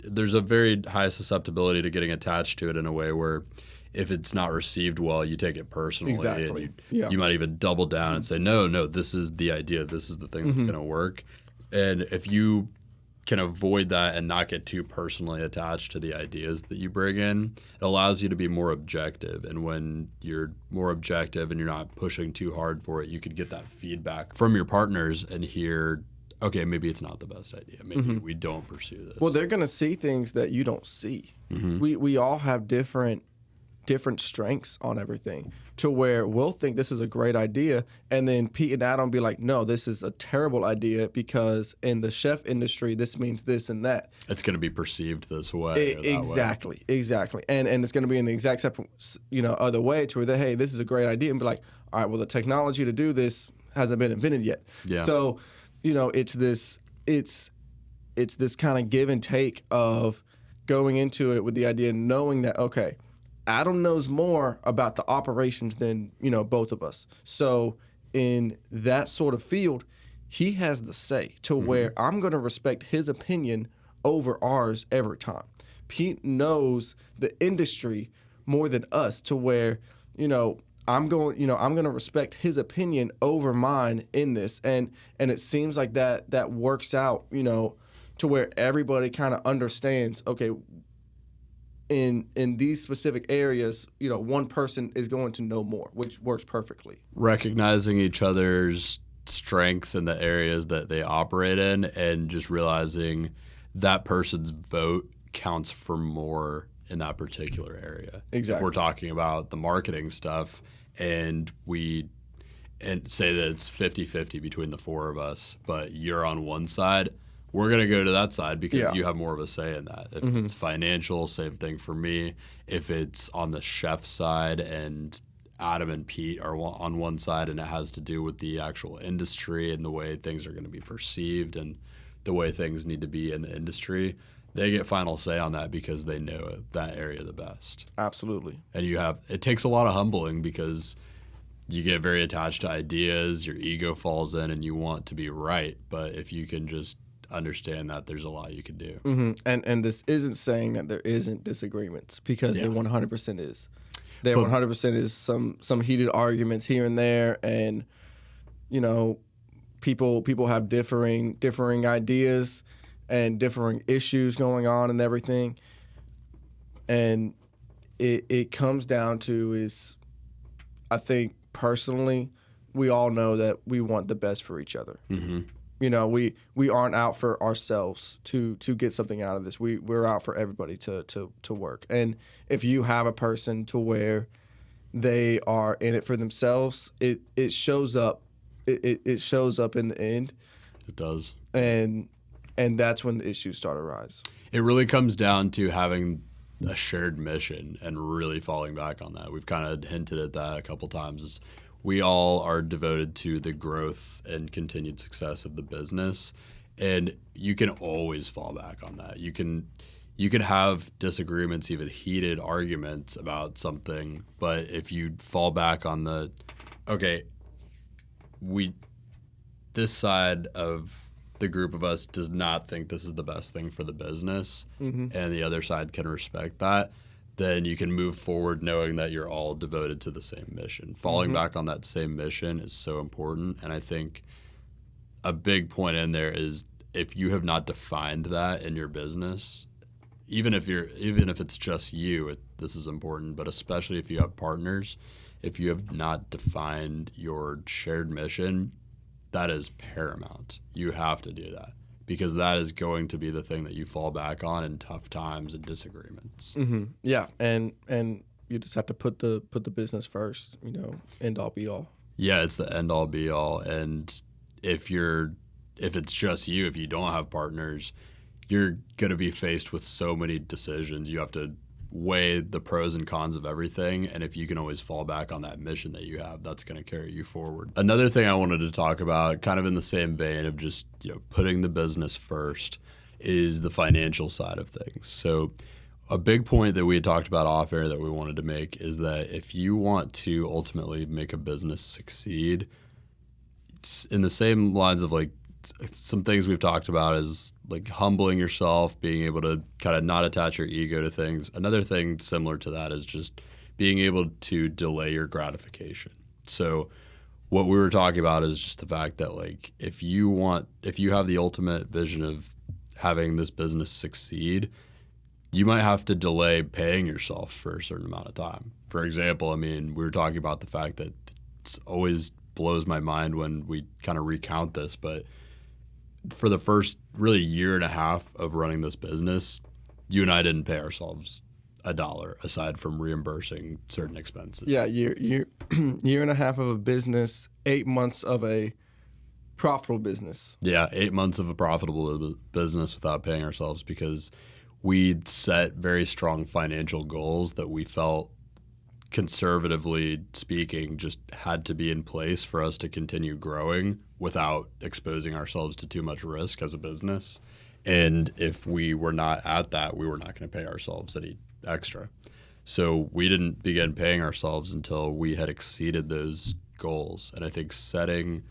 there's a very high susceptibility to getting attached to it in a way where, if it's not received well, you take it personally. Exactly. And you might even double down and say, no, this is the idea. This is the thing that's going to work. And if you can avoid that and not get too personally attached to the ideas that you bring in, it allows you to be more objective. And when you're more objective and you're not pushing too hard for it, you could get that feedback from your partners and hear, okay, maybe it's not the best idea. Maybe we don't pursue this. Well, they're going to see things that you don't see. We all have different strengths on everything, to where we'll think this is a great idea, and then Pete and Adam be like, no, this is a terrible idea, because in the chef industry, this means this and that. It's going to be perceived this way. Exactly. And it's going to be in the exact other way, to where hey, this is a great idea, and be like, all right, well, the technology to do this hasn't been invented yet. Yeah. So, it's this kind of give and take of going into it with the idea, knowing that, okay, Adam knows more about the operations than, both of us. So in that sort of field, he has the say, to where I'm going to respect his opinion over ours every time. Pete knows the industry more than us, to where, I'm going to respect his opinion over mine in this. And it seems like that works out, to where everybody kind of understands, okay, in these specific areas, one person is going to know more, which works perfectly. Recognizing each other's strengths in the areas that they operate in, and just realizing that person's vote counts for more in that particular area. Exactly. If we're talking about the marketing stuff and say that it's 50-50 between the four of us, but you're on one side, we're going to go to that side because you have more of a say in that. If it's financial, same thing for me. If it's on the chef side and Adam and Pete are on one side and it has to do with the actual industry and the way things are going to be perceived and the way things need to be in the industry, they get final say on that because they know that area the best. Absolutely. And it takes a lot of humbling because you get very attached to ideas, your ego falls in, and you want to be right. But if you can just understand that, there's a lot you can do. Mm-hmm. And this isn't saying that there isn't disagreements, because there 100% is. There 100% is some heated arguments here and there, and people have differing ideas and differing issues going on and everything. And it comes down to is, I think personally, we all know that we want the best for each other. Mm-hmm. We aren't out for ourselves to get something out of this. We're out for everybody to work. And if you have a person to where they are in it for themselves, it shows up. It shows up in the end. It does. And that's when the issues start to rise. It really comes down to having a shared mission and really falling back on that. We've kind of hinted at that a couple times. Is we all are devoted to the growth and continued success of the business, and you can always fall back on that. You can have disagreements, even heated arguments about something, but if you fall back on this side of the group of us does not think this is the best thing for the business, and the other side can respect that, then you can move forward knowing that you're all devoted to the same mission. Falling back on that same mission is so important, and I think a big point in there is if you have not defined that in your business, even if it's just you, this is important, but especially if you have partners, if you have not defined your shared mission, that is paramount. You have to do that because that is going to be the thing that you fall back on in tough times and disagreements. Mm-hmm. Yeah, and you just have to put the business first. End all be all. Yeah, it's the end all be all. And if it's just you, if you don't have partners, you're going to be faced with so many decisions. You have to weigh the pros and cons of everything, and if you can always fall back on that mission that you have, that's going to carry you forward. Another thing I wanted to talk about, kind of in the same vein of just putting the business first, is the financial side of things. So a big point that we had talked about off air that we wanted to make is that if you want to ultimately make a business succeed, it's in the same lines of some things we've talked about is humbling yourself, being able to kind of not attach your ego to things. Another thing similar to that is just being able to delay your gratification. So what we were talking about is just the fact that if you have the ultimate vision of having this business succeed, you might have to delay paying yourself for a certain amount of time. For example, we were talking about the fact that it's always blows my mind when we kind of recount this, but for the first really year and a half of running this business, you and I didn't pay ourselves $1 aside from reimbursing certain expenses. Yeah, year and a half of a business, 8 months of a profitable business. Yeah, 8 months of a profitable business without paying ourselves because we'd set very strong financial goals that we felt, conservatively speaking, just had to be in place for us to continue growing without exposing ourselves to too much risk as a business. And if we were not at that, we were not going to pay ourselves any extra. So we didn't begin paying ourselves until we had exceeded those goals. And I think setting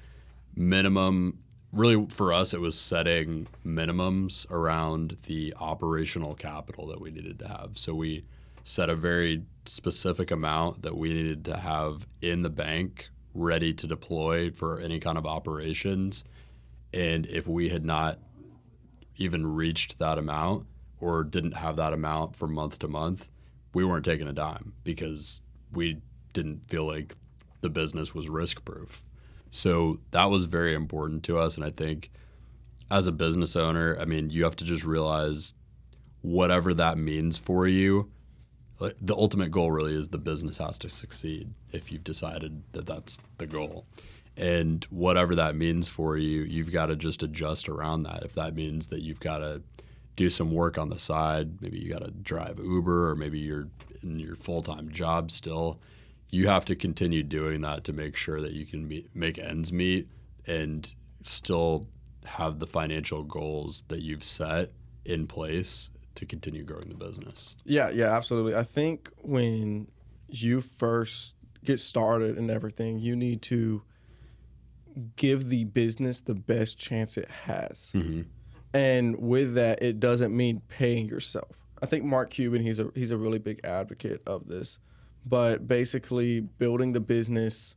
minimum, really for us, it was setting minimums around the operational capital that we needed to have. So we set a very specific amount that we needed to have in the bank ready to deploy for any kind of operations. And if we had not even reached that amount or didn't have that amount from month to month, we weren't taking a dime because we didn't feel like the business was risk proof. So that was very important to us. And I think as a business owner, I mean, you have to just realize whatever that means for you, like, the ultimate goal really is the business has to succeed if you've decided that that's the goal. And whatever that means for you, you've got to just adjust around that. If that means that you've got to do some work on the side, maybe you got to drive Uber, or maybe you're in your full-time job still, you have to continue doing that to make sure that you can make ends meet and still have the financial goals that you've set in place to continue growing the business. Yeah, absolutely. I think when you first get started and everything, you need to give the business the best chance it has. Mm-hmm. And with that, it doesn't mean paying yourself. I think Mark Cuban, he's a really big advocate of this, but basically building the business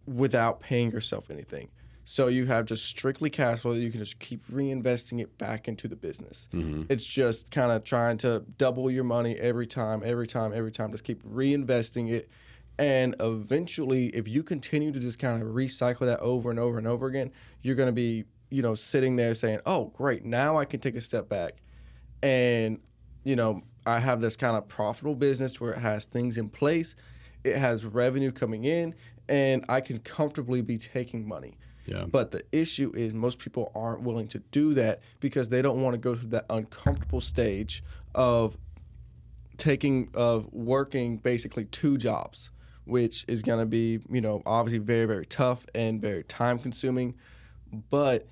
without paying yourself anything. So you have just strictly cash flow that you can just keep reinvesting it back into the business. Mm-hmm. It's just kind of trying to double your money every time. Just keep reinvesting it. And eventually, if you continue to just kind of recycle that over and over and over again, you're going to be, sitting there saying, oh, great, now I can take a step back. And, I have this kind of profitable business where it has things in place, it has revenue coming in, and I can comfortably be taking money. Yeah. But the issue is most people aren't willing to do that because they don't want to go through that uncomfortable stage of working basically 2 jobs, which is going to be, obviously very, very tough and very time consuming. But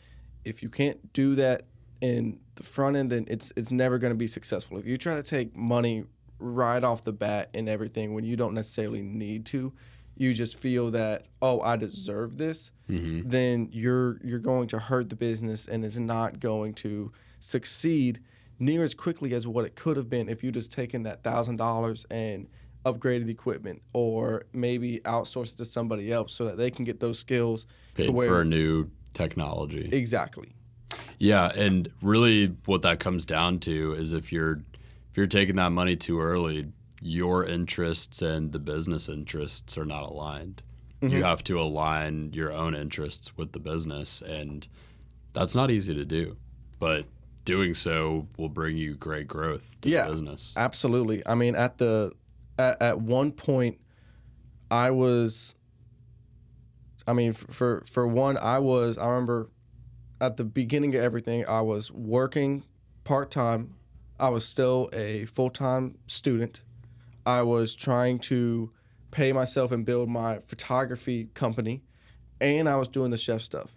if you can't do that in the front end, then it's never going to be successful. If you try to take money right off the bat and everything when you don't necessarily need to, you just feel that, oh, I deserve this, mm-hmm. then you're going to hurt the business and it's not going to succeed near as quickly as what it could have been if you just taken that $1,000 and upgraded the equipment, or maybe outsourced it to somebody else so that they can get those skills. Paid for a new technology. Exactly. Yeah, and really what that comes down to is if you're taking that money too early, your interests and the business interests are not aligned. Mm-hmm. You have to align your own interests with the business, and that's not easy to do. But doing so will bring you great growth to the business. Absolutely. I mean, at one point, I remember at the beginning of everything, I was working part-time. I was still a full-time student. I was trying to pay myself and build my photography company, and I was doing the chef stuff.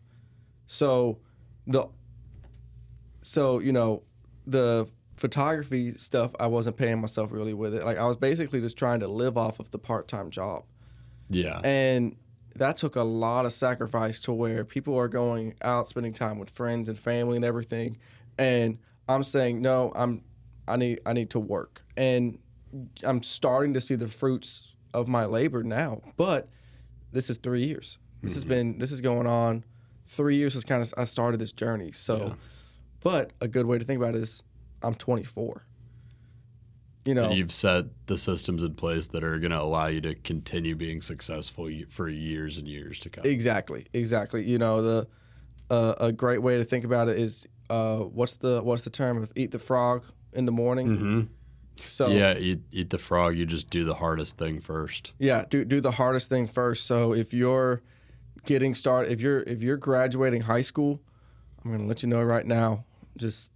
So the photography stuff, I wasn't paying myself really with it. Like, I was basically just trying to live off of the part-time job. Yeah. And that took a lot of sacrifice to where people are going out, spending time with friends and family and everything. And I'm saying, no, I need to work. And I'm starting to see the fruits of my labor now. But this is 3 years. This is going on 3 years since kind of I started this journey. So, but a good way to think about it is I'm 24. And you've set the systems in place that are going to allow you to continue being successful for years and years to come. Exactly. A great way to think about it is what's the term of eat the frog in the morning? Mm-hmm. So eat the frog. You just do the hardest thing first. Yeah, do the hardest thing first. So if you're getting started, if you're graduating high school, I'm going to let you know right now, just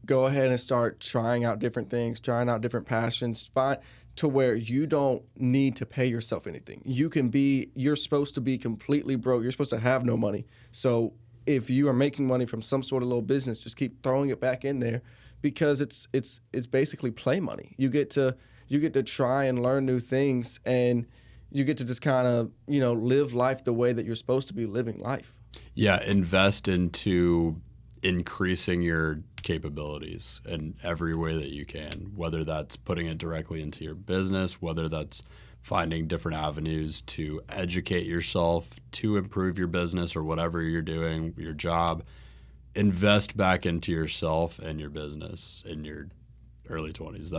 go ahead and start trying out different things, trying out different passions, find to where you don't need to pay yourself anything. You're supposed to be completely broke. You're supposed to have no money. So if you are making money from some sort of little business, just keep throwing it back in there, because it's basically play money. You get to try and learn new things, and you get to just kind of, live life the way that you're supposed to be living life. Yeah, invest into increasing your capabilities in every way that you can, whether that's putting it directly into your business, whether that's finding different avenues to educate yourself to improve your business or whatever you're doing, your job. Invest back into yourself and your business in your early 20s.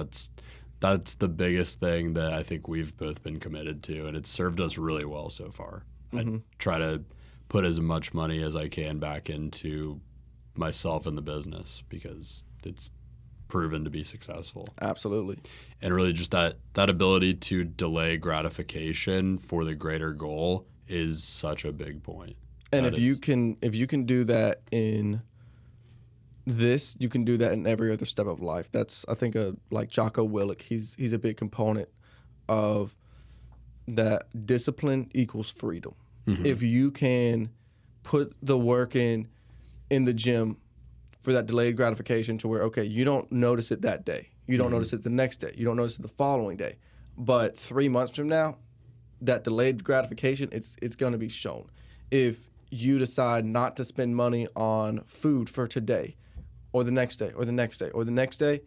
That's the biggest thing that I think we've both been committed to, and it's served us really well so far. I try to put as much money as I can back into myself and the business because it's proven to be successful. Absolutely. And really just that ability to delay gratification for the greater goal is such a big point. And if you can do that in this, you can do that in every other step of life. That's, I think, like Jocko Willink, he's a big component of that. Discipline equals freedom. If you can put the work in the gym for that delayed gratification to where, okay, you don't notice it that day. You don't notice it the next day. You don't notice it the following day. But 3 months from now, that delayed gratification, it's going to be shown. If you decide not to spend money on food for today or the next day or the next day or the next day,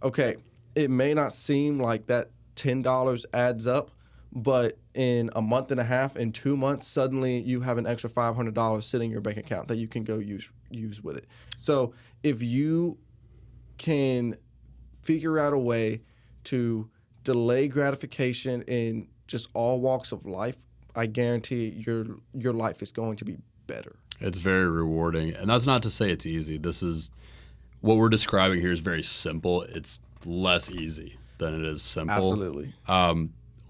okay, it may not seem like that $10 adds up, but in a month and a half, in 2 months, suddenly you have an extra $500 sitting in your bank account that you can go use with it. So if you can figure out a way to delay gratification in just all walks of life, I guarantee your life is going to be better. It's very rewarding. And that's not to say it's easy. This is what we're describing here is very simple. It's less easy than it is simple. Absolutely.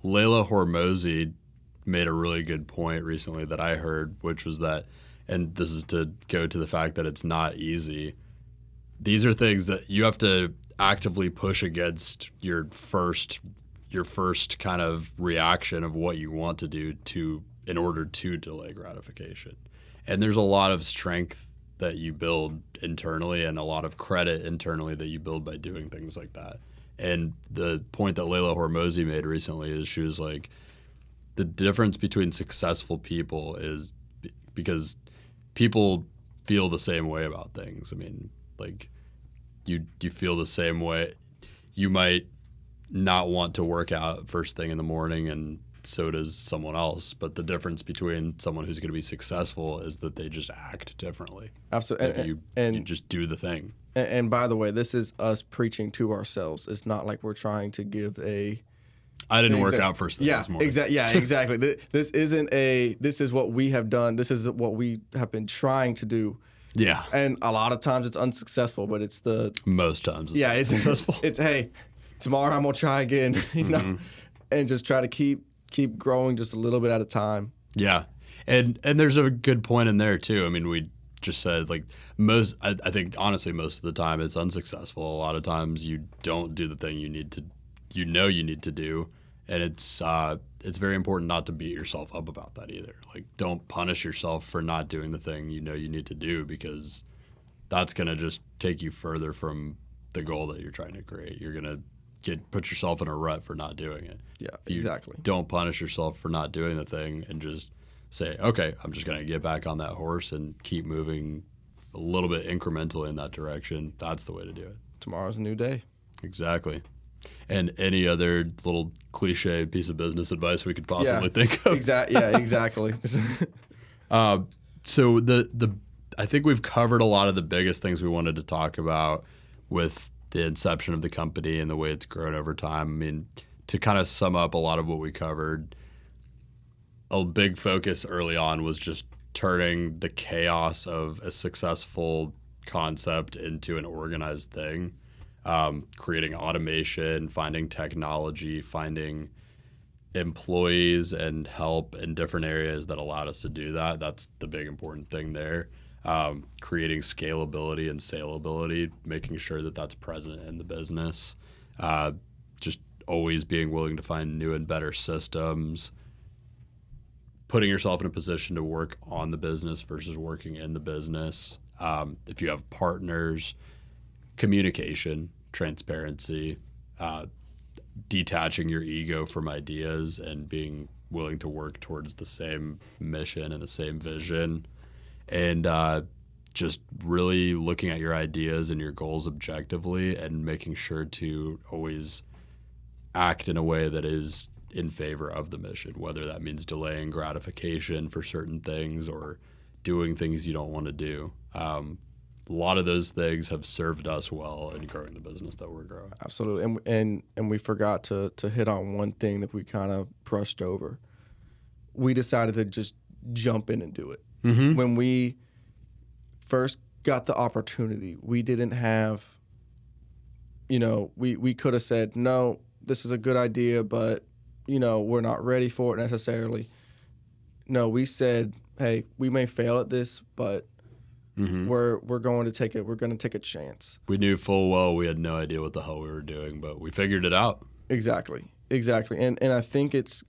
Layla Hormozy made a really good point recently that I heard, which was that, and this is to go to the fact that it's not easy. These are things that you have to actively push against your first kind of reaction of what you want to do in order to delay gratification. And there's a lot of strength that you build internally and a lot of credit internally that you build by doing things like that. And the point that Layla Hormozy made recently is she was like, the difference between successful people is because people feel the same way about things. I mean, like you feel the same way. You might not want to work out first thing in the morning, and so does someone else. But the difference between someone who's going to be successful is that they just act differently. Absolutely. You just do the thing. And by the way, this is us preaching to ourselves. It's not like we're trying to give I didn't work out first thing this morning. Exactly. This is what we have done. This is what we have been trying to do. Yeah. And a lot of times it's unsuccessful, but it's most times it's successful. It's, hey, tomorrow I'm going to try again, and just try to keep growing just a little bit at a time. Yeah. And there's a good point in there too. I mean, we just said like I think honestly most of the time it's unsuccessful. A lot of times you don't do the thing you need to do, and it's very important not to beat yourself up about that either. Like, don't punish yourself for not doing the thing you need to do, because that's going to just take you further from the goal that you're trying to create. You're going to put yourself in a rut for not doing it. Yeah, exactly. Don't punish yourself for not doing the thing and just say, okay, I'm just going to get back on that horse and keep moving a little bit incrementally in that direction. That's the way to do it. Tomorrow's a new day. Exactly. And any other little cliche piece of business advice we could possibly think of. Exactly. So I think we've covered a lot of the biggest things we wanted to talk about with the inception of the company and the way it's grown over time. I mean, to kind of sum up a lot of what we covered, a big focus early on was just turning the chaos of a successful concept into an organized thing. Creating automation, finding technology, finding employees and help in different areas that allowed us to do that. That's the big important thing there. Creating scalability and salability, making sure that that's present in the business. Just always being willing to find new and better systems. Putting yourself in a position to work on the business versus working in the business. If you have partners, communication, transparency, detaching your ego from ideas and being willing to work towards the same mission and the same vision, and just really looking at your ideas and your goals objectively and making sure to always act in a way that is in favor of the mission, whether that means delaying gratification for certain things or doing things you don't want to do. A lot of those things have served us well in growing the business that we're growing. Absolutely. And we forgot to hit on one thing that we kind of brushed over. We decided to just jump in and do it. Mm-hmm. When we first got the opportunity, we didn't have, we could have said, no, this is a good idea, but, we're not ready for it necessarily. No, we said, hey, we may fail at this, but we're going to take it. We're going to take a chance. We knew full well we had no idea what the hell we were doing, but we figured it out. Exactly. And I think it's,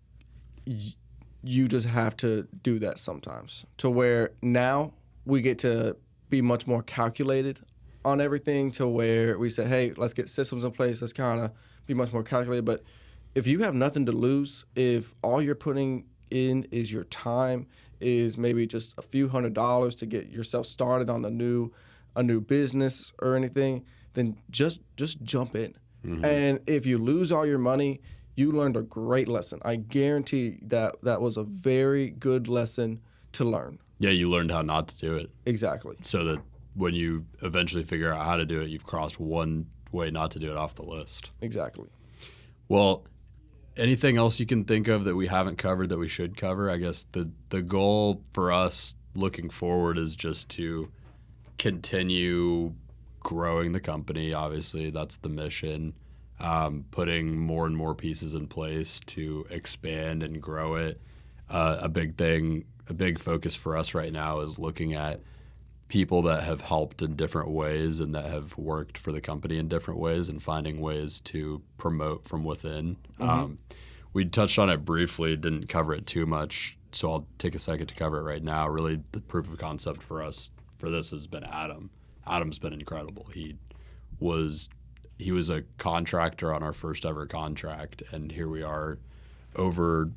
you just have to do that sometimes, to where now we get to be much more calculated on everything, to where we say, hey, let's get systems in place. Let's kind of be much more calculated. But if you have nothing to lose, if all you're putting in is your time, is maybe just a few $100s to get yourself started on a new business or anything, then just jump in. And if you lose all your money, you learned a great lesson. I guarantee that was a very good lesson to learn. Yeah, you learned how not to do it. Exactly. So that when you eventually figure out how to do it, you've crossed one way not to do it off the list. Exactly. Well, anything else you can think of that we haven't covered that we should cover? I guess the goal for us looking forward is just to continue growing the company. Obviously, that's the mission. Putting more and more pieces in place to expand and grow it. A big focus for us right now is looking at people that have helped in different ways and that have worked for the company in different ways and finding ways to promote from within. We touched on it briefly, didn't cover it too much, so I'll take a second to cover it right now. Really, the proof of concept for us for this has been Adam. Adam's been incredible. He was a contractor on our first ever contract, and here we are over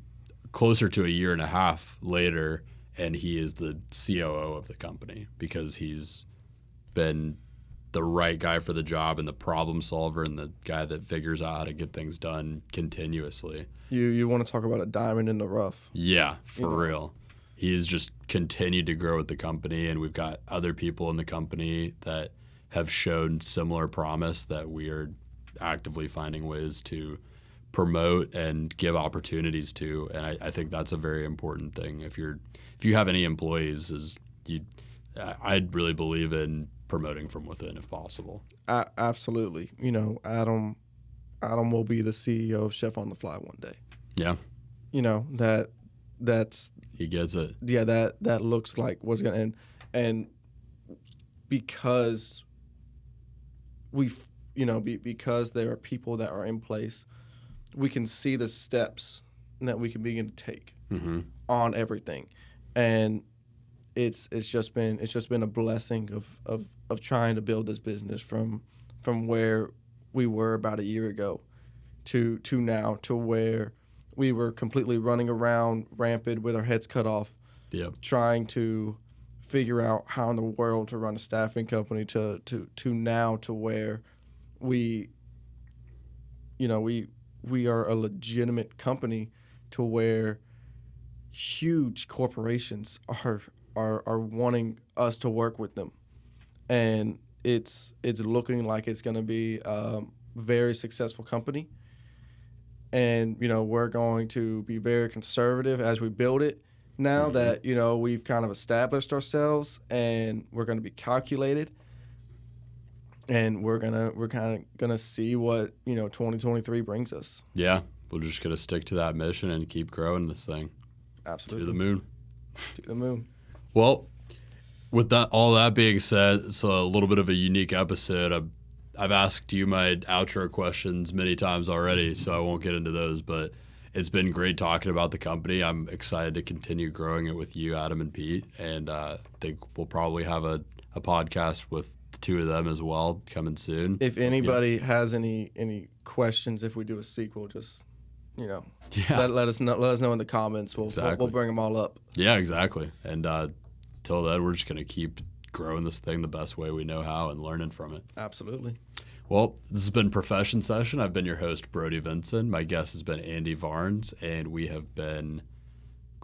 closer to a year and a half later, and he is the COO of the company because he's been the right guy for the job and the problem solver and the guy that figures out how to get things done continuously. You want to talk about a diamond in the rough? Yeah, for real. He's just continued to grow with the company, and we've got other people in the company that have shown similar promise that we are actively finding ways to promote and give opportunities to. And I think that's a very important thing. If you have any employees, I'd really believe in promoting from within if possible. Absolutely. Adam will be the CEO of Chef on the Fly one day. Yeah. That's he gets it. Yeah, that looks like what's gonna end. And because because there are people that are in place, we can see the steps that we can begin to take on everything. And it's just been a blessing of trying to build this business from where we were about a year ago to now, to where we were completely running around rampant with our heads cut off, trying to figure out how in the world to run a staffing company to now to where we are a legitimate company, to where huge corporations are wanting us to work with them, and it's looking like it's going to be a very successful company. And we're going to be very conservative as we build it. Now that we've kind of established ourselves, and we're going to be calculated, and we're kind of gonna see what 2023 brings us. Yeah, we're just gonna stick to that mission and keep growing this thing. Absolutely. To the moon. To the moon. Well, with all that being said, it's a little bit of a unique episode. I've asked you my outro questions many times already, so I won't get into those, but it's been great talking about the company. I'm excited to continue growing it with you, Adam and Pete, and I think we'll probably have a podcast with the two of them as well coming soon. If anybody has any questions, if we do a sequel, just let us know in the comments. We'll bring them all up. Yeah, exactly. And till then, we're just gonna keep growing this thing the best way we know how and learning from it. Absolutely. Well, this has been Profession Session. I've been your host, Brody Vinson. My guest has been Andy Varnes, and we have been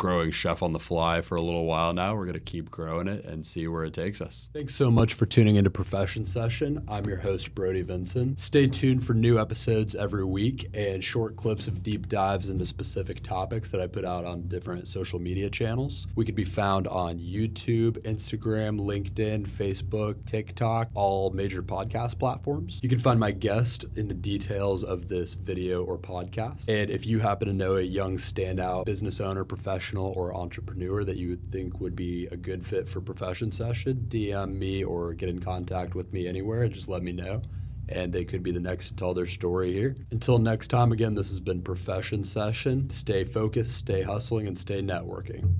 growing Chef on the Fly for a little while now. We're going to keep growing it and see where it takes us. Thanks so much for tuning into Profession Session. I'm your host, Brody Vinson. Stay tuned for new episodes every week and short clips of deep dives into specific topics that I put out on different social media channels. We could be found on YouTube, Instagram, LinkedIn, Facebook, TikTok, all major podcast platforms. You can find my guest in the details of this video or podcast. And if you happen to know a young standout business owner, professional, or entrepreneur that you would think would be a good fit for Profession Session, DM me or get in contact with me anywhere and just let me know. And they could be the next to tell their story here. Until next time, again, this has been Profession Session. Stay focused, stay hustling, and stay networking.